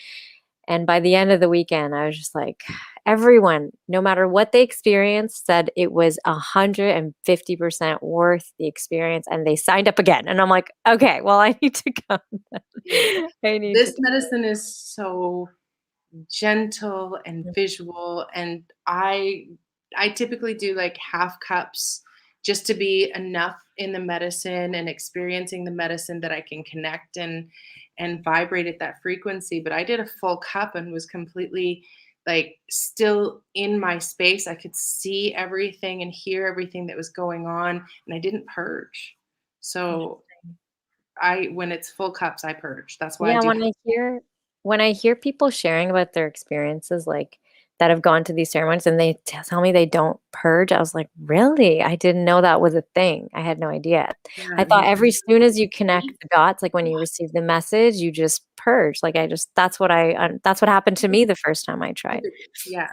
[SPEAKER 1] And by the end of the weekend, I was just like, everyone, no matter what they experienced, said it was 150% worth the experience, and they signed up again. And I'm like, okay, well, I need to come.
[SPEAKER 2] Yeah.
[SPEAKER 1] I need to
[SPEAKER 2] This medicine is so gentle and
[SPEAKER 1] come.
[SPEAKER 2] visual, and I typically do like half cups just to be enough in the medicine and experiencing the medicine that I can connect and vibrate at that frequency. But I did a full cup and was completely like still in my space. I could see everything and hear everything that was going on, and I didn't purge. So I when it's full cups, I purge. That's why I
[SPEAKER 1] Yeah,
[SPEAKER 2] do.
[SPEAKER 1] when I hear people sharing about their experiences, like, that have gone to these ceremonies and they tell me they don't purge, I was like, "Really? I didn't know that was a thing. I had no idea." I
[SPEAKER 2] Yeah,
[SPEAKER 1] thought every soon as you connect
[SPEAKER 2] me.
[SPEAKER 1] the dots, like, when you receive the message, you just purge. Like, I just that's what happened to me the first time I tried.
[SPEAKER 2] Typically, yeah.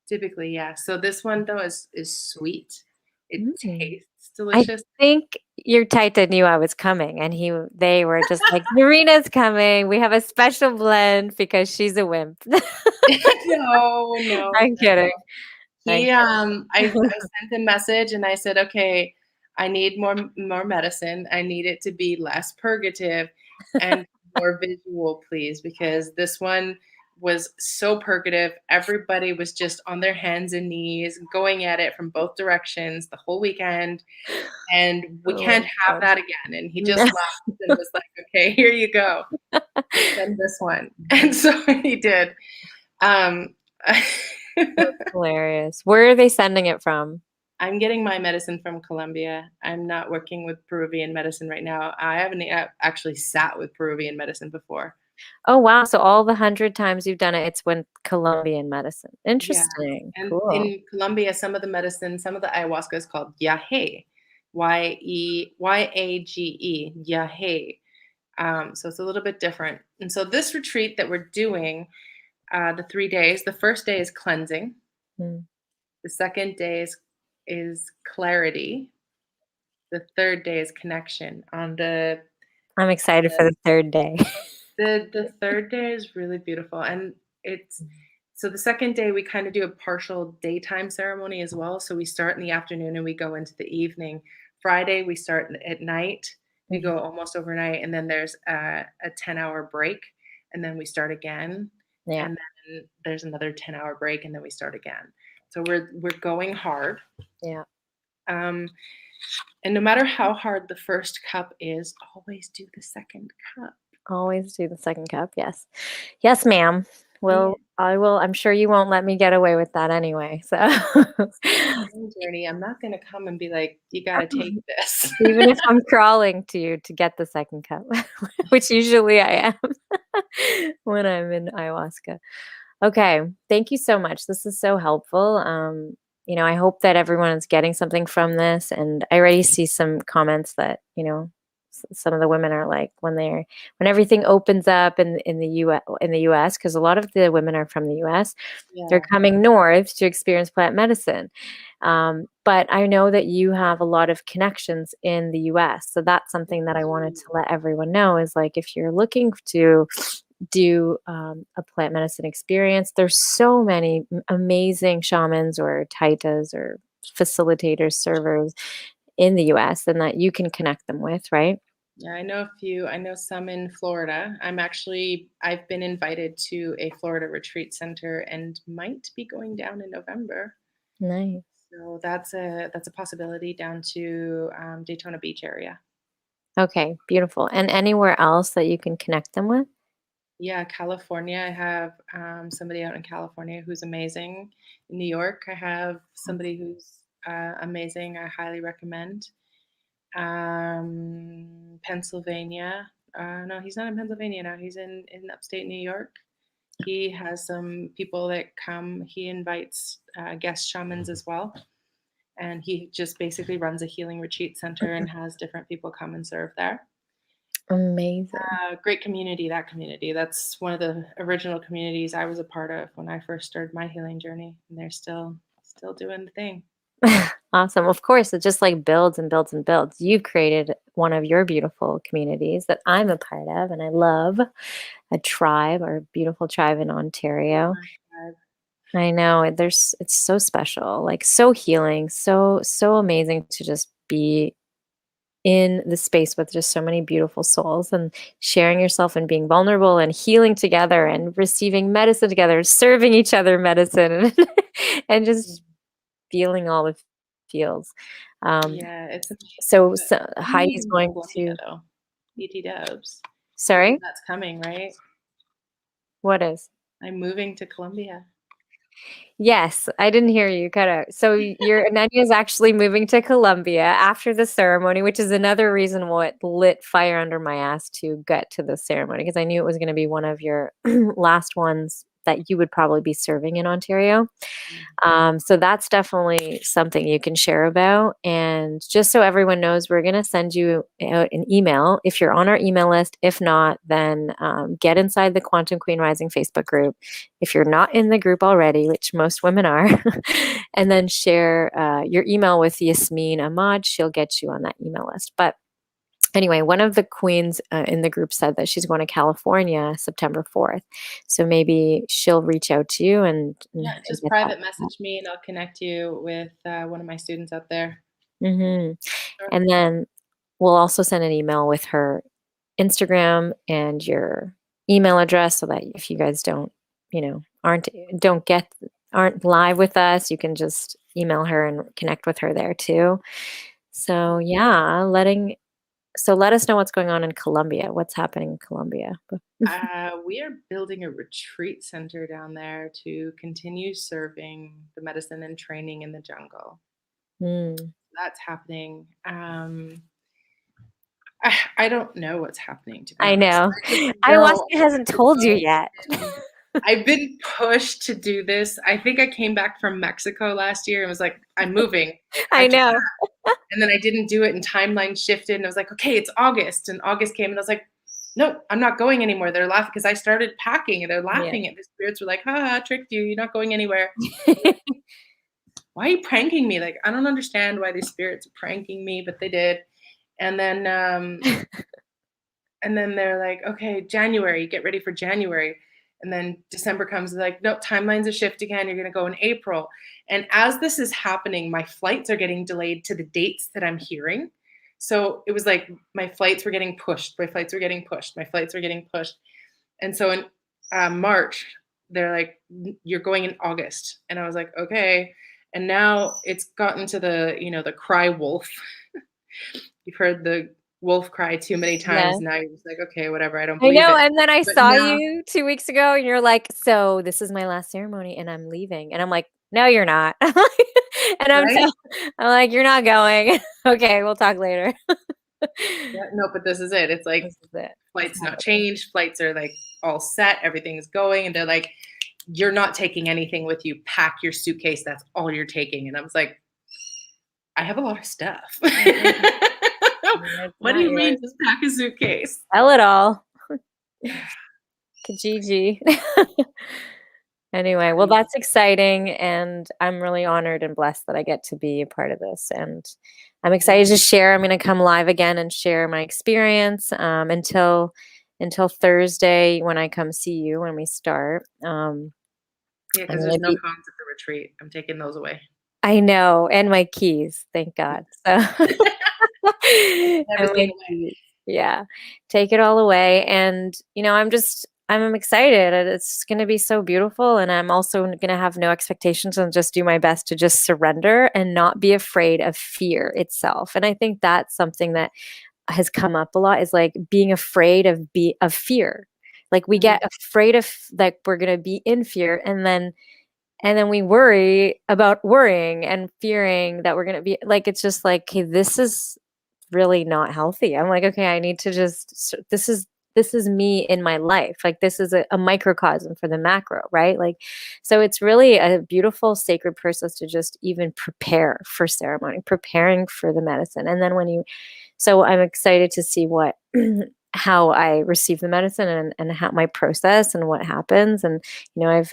[SPEAKER 2] Typically, yeah. So this one though is sweet. It
[SPEAKER 1] Mm.
[SPEAKER 2] tastes
[SPEAKER 1] I
[SPEAKER 2] delicious.
[SPEAKER 1] think your Taita knew I was coming, and they were just like, "Narina's coming. We have a special blend because she's a wimp."
[SPEAKER 2] No, no,
[SPEAKER 1] I'm kidding. I'm
[SPEAKER 2] he, I
[SPEAKER 1] kidding.
[SPEAKER 2] sent a message and I said, "Okay, I need more medicine. I need it to be less purgative and more visual, please, because this one was so purgative. Everybody was just on their hands and knees, going at it from both directions the whole weekend, and we can't
[SPEAKER 1] Oh
[SPEAKER 2] have
[SPEAKER 1] my
[SPEAKER 2] that again." And he
[SPEAKER 1] god.
[SPEAKER 2] just laughed and was like, "Okay, here you go. Send this one." And so he did. Um,
[SPEAKER 1] That's hilarious. Where are they sending it from?
[SPEAKER 2] I'm getting my medicine from Colombia. I'm not working with Peruvian medicine right now. I haven't actually sat with Peruvian medicine before.
[SPEAKER 1] Oh, wow. So all the 100 times you've done it, it's with Colombian medicine.
[SPEAKER 2] Yeah.
[SPEAKER 1] Interesting.
[SPEAKER 2] And
[SPEAKER 1] Cool.
[SPEAKER 2] in Colombia, some of the medicine, some of the ayahuasca is called yahe, Yage, yahe. So it's a little bit different. And so this retreat that we're doing, the 3 days, the first day is cleansing.
[SPEAKER 1] Mm.
[SPEAKER 2] The second day is clarity. The third day is connection.
[SPEAKER 1] I'm excited for the 3rd day.
[SPEAKER 2] The third day is really beautiful, and it's so the second day we kind of do a partial daytime ceremony as well. So we start in the afternoon and we go into the evening. Friday we start at night. We
[SPEAKER 1] Mhm.
[SPEAKER 2] go almost overnight, and then there's a 10-hour break, and then we start again,
[SPEAKER 1] Yeah.
[SPEAKER 2] and then there's another 10-hour break, and then we start again. So we're going hard.
[SPEAKER 1] Yeah.
[SPEAKER 2] Um, and no matter how hard the first cup is, always do the second cup.
[SPEAKER 1] Always do the 2nd cup. Yes. Yes, ma'am.
[SPEAKER 2] Yeah.
[SPEAKER 1] Well, I will. I'm sure you won't let me get away with that anyway. So
[SPEAKER 2] Healing journey, I'm not gonna come and be like, "You gotta take this."
[SPEAKER 1] even if I'm crawling to you to get the 2nd cup, which usually I am when I'm in ayahuasca. Okay, thank you so much. This is so helpful. I hope that everyone is getting something from this, and I already see some comments that some of the women are like when everything opens up in the U.S. because a lot of the women are from the U.S. They're
[SPEAKER 2] Yeah.
[SPEAKER 1] coming north to experience plant medicine. But I know that you have a lot of connections in the US. So that's something that I wanted to let everyone know is like if you're looking to do a plant medicine experience, there's so many amazing shamans or taitas or facilitators, servers in the US and that you can connect them with, right?
[SPEAKER 2] Yeah, I know a few. I know some in Florida. I've been invited to a Florida retreat center and might be going down in November.
[SPEAKER 1] Nice.
[SPEAKER 2] So that's a possibility down to, Daytona Beach area.
[SPEAKER 1] Okay, beautiful. And anywhere else that you can connect them with?
[SPEAKER 2] Yeah, California, I have, somebody out in California who's amazing. In New York, I have somebody who's, amazing, I highly recommend. Pennsylvania. No, he's not in Pennsylvania now. He's in upstate New York. He has some people that come. He invites guest shamans as well, and he just basically runs a healing retreat center and has different people come and serve there.
[SPEAKER 1] Amazing.
[SPEAKER 2] Great community. That community. That's one of the original communities I was a part of when I first started my healing journey, and they're still doing the thing.
[SPEAKER 1] Awesome. Of course, it just like builds and builds and builds. You've created one of your beautiful communities that I'm a part of and I love, a tribe, our beautiful tribe in Ontario.
[SPEAKER 2] My God.
[SPEAKER 1] I know it's so special, like so healing, so amazing to just be in the space with just so many beautiful souls and sharing yourself and being vulnerable and healing together and receiving medicine together, serving each other medicine and just feeling all the feels. Um,
[SPEAKER 2] Yeah, it's amazing.
[SPEAKER 1] so,
[SPEAKER 2] But I'm
[SPEAKER 1] Heidi's
[SPEAKER 2] moving to
[SPEAKER 1] going
[SPEAKER 2] Columbia
[SPEAKER 1] to,
[SPEAKER 2] though. BT Dubs. You know
[SPEAKER 1] sorry,
[SPEAKER 2] that's coming, right?
[SPEAKER 1] what is?
[SPEAKER 2] I'm moving to Columbia.
[SPEAKER 1] Yes, I didn't hear you cut out. So your Nanya is actually moving to Colombia after the ceremony, which is another reason what lit fire under my ass to get to the ceremony because I knew it was going to be one of your last ones that you would probably be serving in Ontario. So that's definitely something you can share about. And just so everyone knows, we're going to send you out an email if you're on our email list. If not, then get inside the Quantum Queen Rising Facebook group. If you're not in the group already, which most women are, and then share your email with Yasmin Ahmad. She'll get you on that email list. But anyway, one of the queens in the group said that she's going to California September 4th. So maybe she'll reach out to you
[SPEAKER 2] Yeah,
[SPEAKER 1] and
[SPEAKER 2] just
[SPEAKER 1] get that.
[SPEAKER 2] private message me and I'll connect you with one of my students out there.
[SPEAKER 1] Hmm.
[SPEAKER 2] Sure.
[SPEAKER 1] And then we'll also send an email with her Instagram and your email address so that if you guys don't, aren't don't get aren't live with us, you can just email her and connect with her there too. So yeah, let us know what's going on in Colombia. What's happening in Colombia?
[SPEAKER 2] We are building a retreat center down there to continue serving the medicine and training in the jungle.
[SPEAKER 1] Mm,
[SPEAKER 2] That's happening. I don't know what's happening, to be
[SPEAKER 1] I
[SPEAKER 2] honest.
[SPEAKER 1] know.
[SPEAKER 2] I just know
[SPEAKER 1] Ayahuasca hasn't
[SPEAKER 2] I've
[SPEAKER 1] told you yet.
[SPEAKER 2] been I've been pushed to do this. I think I came back from Mexico last year and was like, "I'm moving. I
[SPEAKER 1] I
[SPEAKER 2] have to
[SPEAKER 1] know.
[SPEAKER 2] pack." And then I didn't do it and timeline shifted and I was like, "Okay, it's August." And August came and I was like, "No, I'm not going anymore." They're laughing because I started packing and they're
[SPEAKER 1] Yeah.
[SPEAKER 2] laughing at the spirits were like, "Ha, ha, tricked you. You're not going anywhere." Why are you pranking me? Like, I don't understand why these spirits are pranking me, but they did. And then they're like, okay, January, get ready for January. And then December comes, they're like, no, timeline's a shift again. You're going to go in April. And as this is happening, my flights are getting delayed to the dates that I'm hearing. So it was like my flights were getting pushed. My flights were getting pushed. My flights were getting pushed. And so in March, they're like, you're going in August. And I was like, okay. And now it's gotten to the cry wolf. You've heard the wolf cry too many
[SPEAKER 1] Yeah.
[SPEAKER 2] times. Now you're just like, okay, whatever. I don't
[SPEAKER 1] I
[SPEAKER 2] believe
[SPEAKER 1] know,
[SPEAKER 2] it.
[SPEAKER 1] and then I
[SPEAKER 2] But
[SPEAKER 1] saw
[SPEAKER 2] now,
[SPEAKER 1] you 2 weeks ago, and you're like, "So, this is my last ceremony, and I'm leaving." And I'm like, "No, you're not." And
[SPEAKER 2] right?
[SPEAKER 1] I'm like, "You're not going." "Okay, we'll talk later."
[SPEAKER 2] Yeah, no, but this is it. It's like
[SPEAKER 1] This is it. It's
[SPEAKER 2] flights not
[SPEAKER 1] happening.
[SPEAKER 2] changed. Flights are like all set. Everything's going. And they're like, you're not taking anything with you. Pack your suitcase. That's all you're taking. And I was like, I have a lot of stuff.
[SPEAKER 1] Mhm. It's
[SPEAKER 2] What do
[SPEAKER 1] not
[SPEAKER 2] you mean
[SPEAKER 1] yours.
[SPEAKER 2] just pack a suitcase?
[SPEAKER 1] Tell it all. Kijiji. Anyway, well, that's exciting, and I'm really honored and blessed that I get to be a part of this, and I'm excited to share. I'm gonna come live again and share my experience, until Thursday when I come see you when we start.
[SPEAKER 2] Yeah,
[SPEAKER 1] I'm
[SPEAKER 2] because
[SPEAKER 1] gonna
[SPEAKER 2] there's no
[SPEAKER 1] be
[SPEAKER 2] phones at the retreat. I'm taking those away.
[SPEAKER 1] I know, and my keys, thank God. So and
[SPEAKER 2] Everything
[SPEAKER 1] my
[SPEAKER 2] away.
[SPEAKER 1] keys. Yeah. Take it all away, and, I'm excited, and it's gonna be so beautiful, and I'm also gonna have no expectations and just do my best to just surrender and not be afraid of fear itself, and I think that's something that has come up a lot is, like, being afraid of fear. Like, we
[SPEAKER 2] Mhm.
[SPEAKER 1] get afraid of like, we're gonna be in fear, and then we worry about worrying and fearing that we're gonna be like, it's just like, "Okay, this is really not healthy." I'm like, "Okay, I need to this is me in my life. Like, this is a microcosm for the macro," right? Like, so it's really a beautiful sacred process to just even prepare for ceremony, preparing for the medicine. And then so I'm excited to see what how I receive the medicine and how my process and what happens. And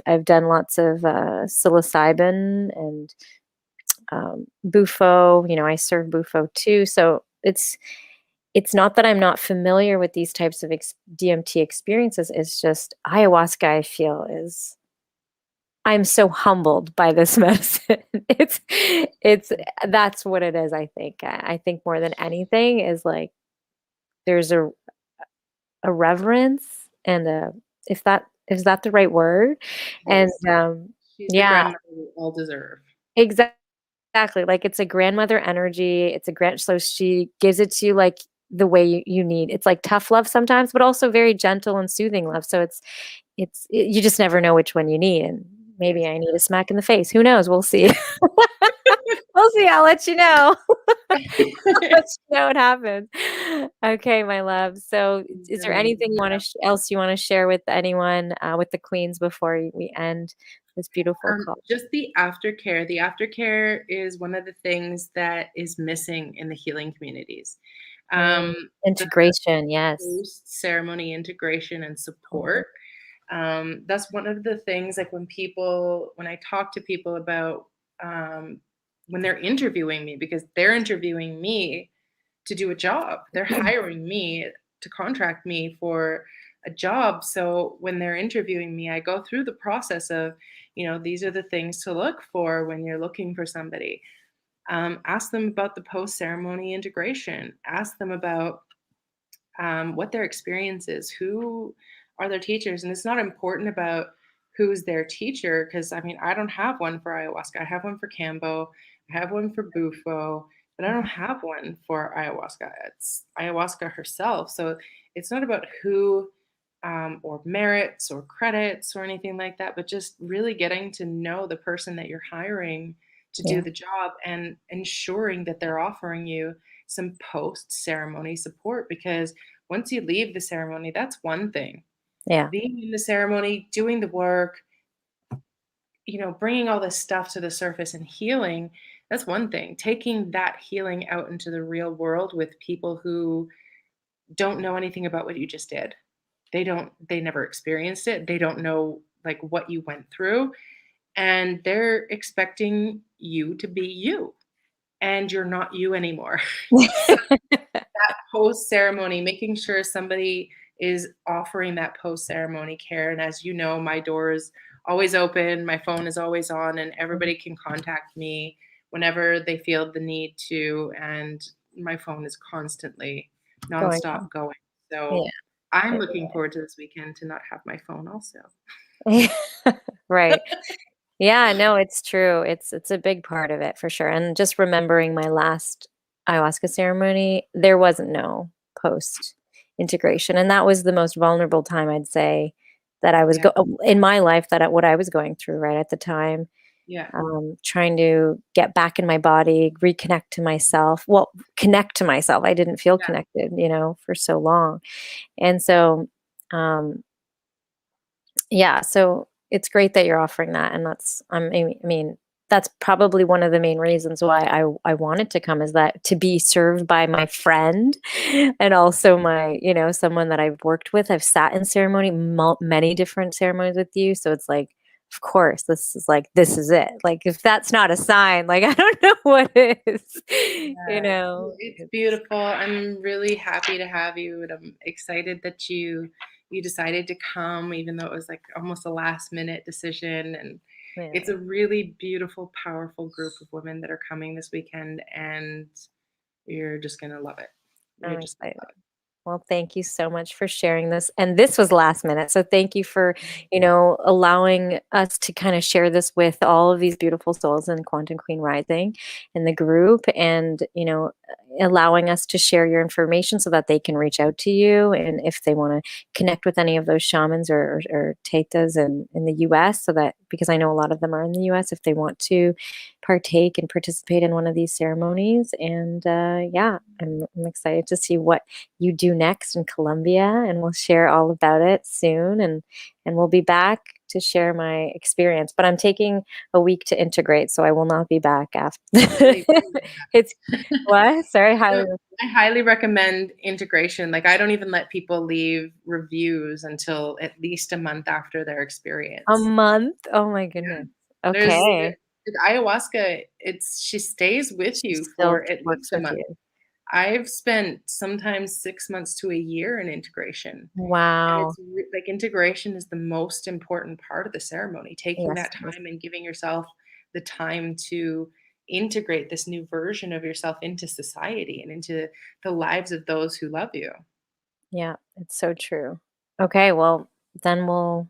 [SPEAKER 1] I've done lots of psilocybin and bufo. I serve bufo too, so it's not that I'm not familiar with these types of DMT experiences. It's just ayahuasca, I feel, is I'm so humbled by this medicine. It's that's what it is, I think. I think more than anything is like there's a reverence and a, if that is that the right word?
[SPEAKER 2] It
[SPEAKER 1] And
[SPEAKER 2] is. She's the
[SPEAKER 1] yeah,
[SPEAKER 2] grandmother we all deserve.
[SPEAKER 1] exactly. Like it's a grandmother energy. It's a grand, so she gives it to you like the way you need. It's like tough love sometimes, but also very gentle and soothing love. So you just never know which one you need. And maybe
[SPEAKER 2] Yes.
[SPEAKER 1] I need a smack in the face. Who knows? We'll see. We'll see. I'll let you know. Let you know what happens. Okay, my love. So, is there
[SPEAKER 2] Brilliant.
[SPEAKER 1] anything you want to else you want to share with anyone, with the queens before we end this beautiful call?
[SPEAKER 2] Just the aftercare. The aftercare is one of the things that is missing in the healing communities.
[SPEAKER 1] Mm,
[SPEAKER 2] The
[SPEAKER 1] integration, yes.
[SPEAKER 2] post-ceremony integration and
[SPEAKER 1] Mhm.
[SPEAKER 2] support. That's one of the things, like when I talk to people about um, when they're interviewing me, because they're interviewing me to do a job. They're hiring me to contract me for a job. So when they're interviewing me, I go through the process of, these are the things to look for when you're looking for somebody. Ask them about the post ceremony integration. Ask them about what their experience is, who are their teachers. And it's not important about who's their teacher, because I mean, I don't have one for ayahuasca. I have one for Cambo, I have one for Bufo, but I don't
[SPEAKER 1] Mhm.
[SPEAKER 2] have one for ayahuasca. It's ayahuasca herself. So it's not about who or merits or credits or anything like that, but just really getting to know the person that you're hiring to do
[SPEAKER 1] Yeah,
[SPEAKER 2] the job and ensuring that they're offering you some post ceremony support, because once you leave the ceremony, that's one thing.
[SPEAKER 1] yeah,
[SPEAKER 2] Being in the ceremony, doing the work, bringing all this stuff to the surface and healing, that's one thing. Taking that healing out into the real world with people who don't know anything about what you just did. They never experienced it. They don't know like what you went through, and they're expecting you to be you, and you're not you anymore. So post ceremony, making sure somebody is offering that post ceremony care. And as you know, my door is always open, my phone is always on, and everybody can contact me whenever they feel the need to. And my phone is constantly
[SPEAKER 1] going
[SPEAKER 2] nonstop
[SPEAKER 1] on.
[SPEAKER 2] going. So
[SPEAKER 1] Yeah.
[SPEAKER 2] I'm looking forward to this weekend to not have my phone also.
[SPEAKER 1] Right. Yeah, no, it's true. It's a big part of it for sure. And just remembering my last ayahuasca ceremony, there wasn't no post integration, and that was the most vulnerable time I'd say that I was
[SPEAKER 2] Yeah.
[SPEAKER 1] in my life, what I was going through right at the time.
[SPEAKER 2] Yeah.
[SPEAKER 1] Trying to get back in my body, reconnect to myself. Well, connect to myself. I didn't feel
[SPEAKER 2] Yeah.
[SPEAKER 1] connected, for so long, and so um, yeah, so it's great that you're offering that, and I mean, that's probably one of the main reasons why I wanted to come, is that to be served by my friend and also my, someone that I've worked with. I've sat in many different ceremonies with you, so it's like, of course, this is it. Like if that's not a sign, like I don't know what is. You
[SPEAKER 2] Yeah,
[SPEAKER 1] know,
[SPEAKER 2] it's
[SPEAKER 1] it's
[SPEAKER 2] beautiful. I'm really happy to have you, and I'm excited that you decided to come, even though it was like almost a last minute decision. And
[SPEAKER 1] yeah,
[SPEAKER 2] it's a really beautiful, powerful group of women that are coming this weekend, and you're just gonna love it. You're
[SPEAKER 1] I'm
[SPEAKER 2] just gonna
[SPEAKER 1] excited.
[SPEAKER 2] love
[SPEAKER 1] Well, thank you so much for sharing this. And this was last minute. So thank you for,
[SPEAKER 2] it.
[SPEAKER 1] allowing us to kind of share this with all of these beautiful souls in Quantum Queen Rising in the group, and, allowing us to share your information so that they can reach out to you. And if they want to connect with any of those shamans or tetas in the US, so that, because I know a lot of them are in the US, if they want to partake and participate in one of these ceremonies. And yeah, I'm excited to see what you do next in Colombia, and we'll share all about it soon. And we'll be back to share my experience. But I'm taking a week to integrate, so I will not be back after.
[SPEAKER 2] Highly
[SPEAKER 1] It's what? Sorry,
[SPEAKER 2] So
[SPEAKER 1] highly
[SPEAKER 2] I highly recommend integration. Like I don't even let people leave reviews until at least a month after their
[SPEAKER 1] a
[SPEAKER 2] experience.
[SPEAKER 1] month. Oh my
[SPEAKER 2] Yeah.
[SPEAKER 1] goodness.
[SPEAKER 2] There's
[SPEAKER 1] Okay,
[SPEAKER 2] with ayahuasca, she stays with
[SPEAKER 1] she
[SPEAKER 2] you
[SPEAKER 1] still
[SPEAKER 2] for at
[SPEAKER 1] works
[SPEAKER 2] least a
[SPEAKER 1] with
[SPEAKER 2] month.
[SPEAKER 1] you.
[SPEAKER 2] I've spent sometimes 6 months to a year in integration. And
[SPEAKER 1] Wow.
[SPEAKER 2] like integration is the most important part of the ceremony, taking
[SPEAKER 1] Yes,
[SPEAKER 2] that
[SPEAKER 1] it is.
[SPEAKER 2] time and giving yourself the time to integrate this new version of yourself into society and into the lives of those who love you.
[SPEAKER 1] Yeah, it's so true. Okay, well, then I'll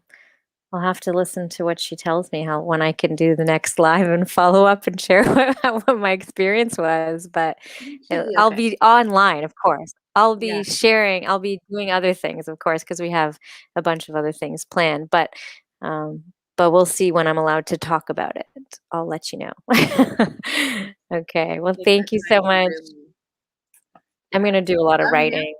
[SPEAKER 1] have to listen to what she tells me how when I can do the next live and follow up and share what my experience was, but,
[SPEAKER 2] You should be
[SPEAKER 1] I'll
[SPEAKER 2] okay.
[SPEAKER 1] be online, of course. I'll
[SPEAKER 2] Yeah,
[SPEAKER 1] be sharing, I'll be doing other things, of course, because we have a bunch of other things planned, um, but we'll see when I'm allowed to talk about it. I'll let you know. Okay, well,
[SPEAKER 2] take
[SPEAKER 1] thank you
[SPEAKER 2] the
[SPEAKER 1] so
[SPEAKER 2] time to
[SPEAKER 1] much.
[SPEAKER 2] really,
[SPEAKER 1] I'm
[SPEAKER 2] yeah.
[SPEAKER 1] gonna do a lot of
[SPEAKER 2] Love you.
[SPEAKER 1] writing.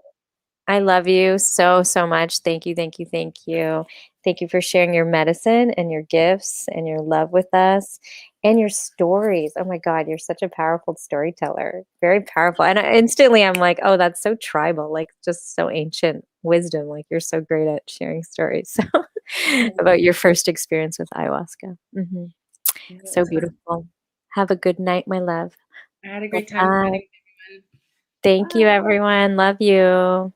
[SPEAKER 1] I love you so, so much. Thank you, thank you, thank you. Thank you for sharing your medicine and your gifts and your love with us and your stories. Oh my God, you're such a powerful storyteller. Very powerful. And instantly I'm like, oh, that's so tribal, like just so ancient wisdom. Like you're so great at sharing stories. So
[SPEAKER 2] Thank
[SPEAKER 1] about
[SPEAKER 2] you.
[SPEAKER 1] your first experience with ayahuasca.
[SPEAKER 2] Yeah, that
[SPEAKER 1] So
[SPEAKER 2] was fun.
[SPEAKER 1] beautiful. Have a good night, my love.
[SPEAKER 2] I had a
[SPEAKER 1] Bye
[SPEAKER 2] great time
[SPEAKER 1] bye.
[SPEAKER 2] chatting with everyone.
[SPEAKER 1] Thank you,
[SPEAKER 2] Bye.
[SPEAKER 1] everyone. Love you.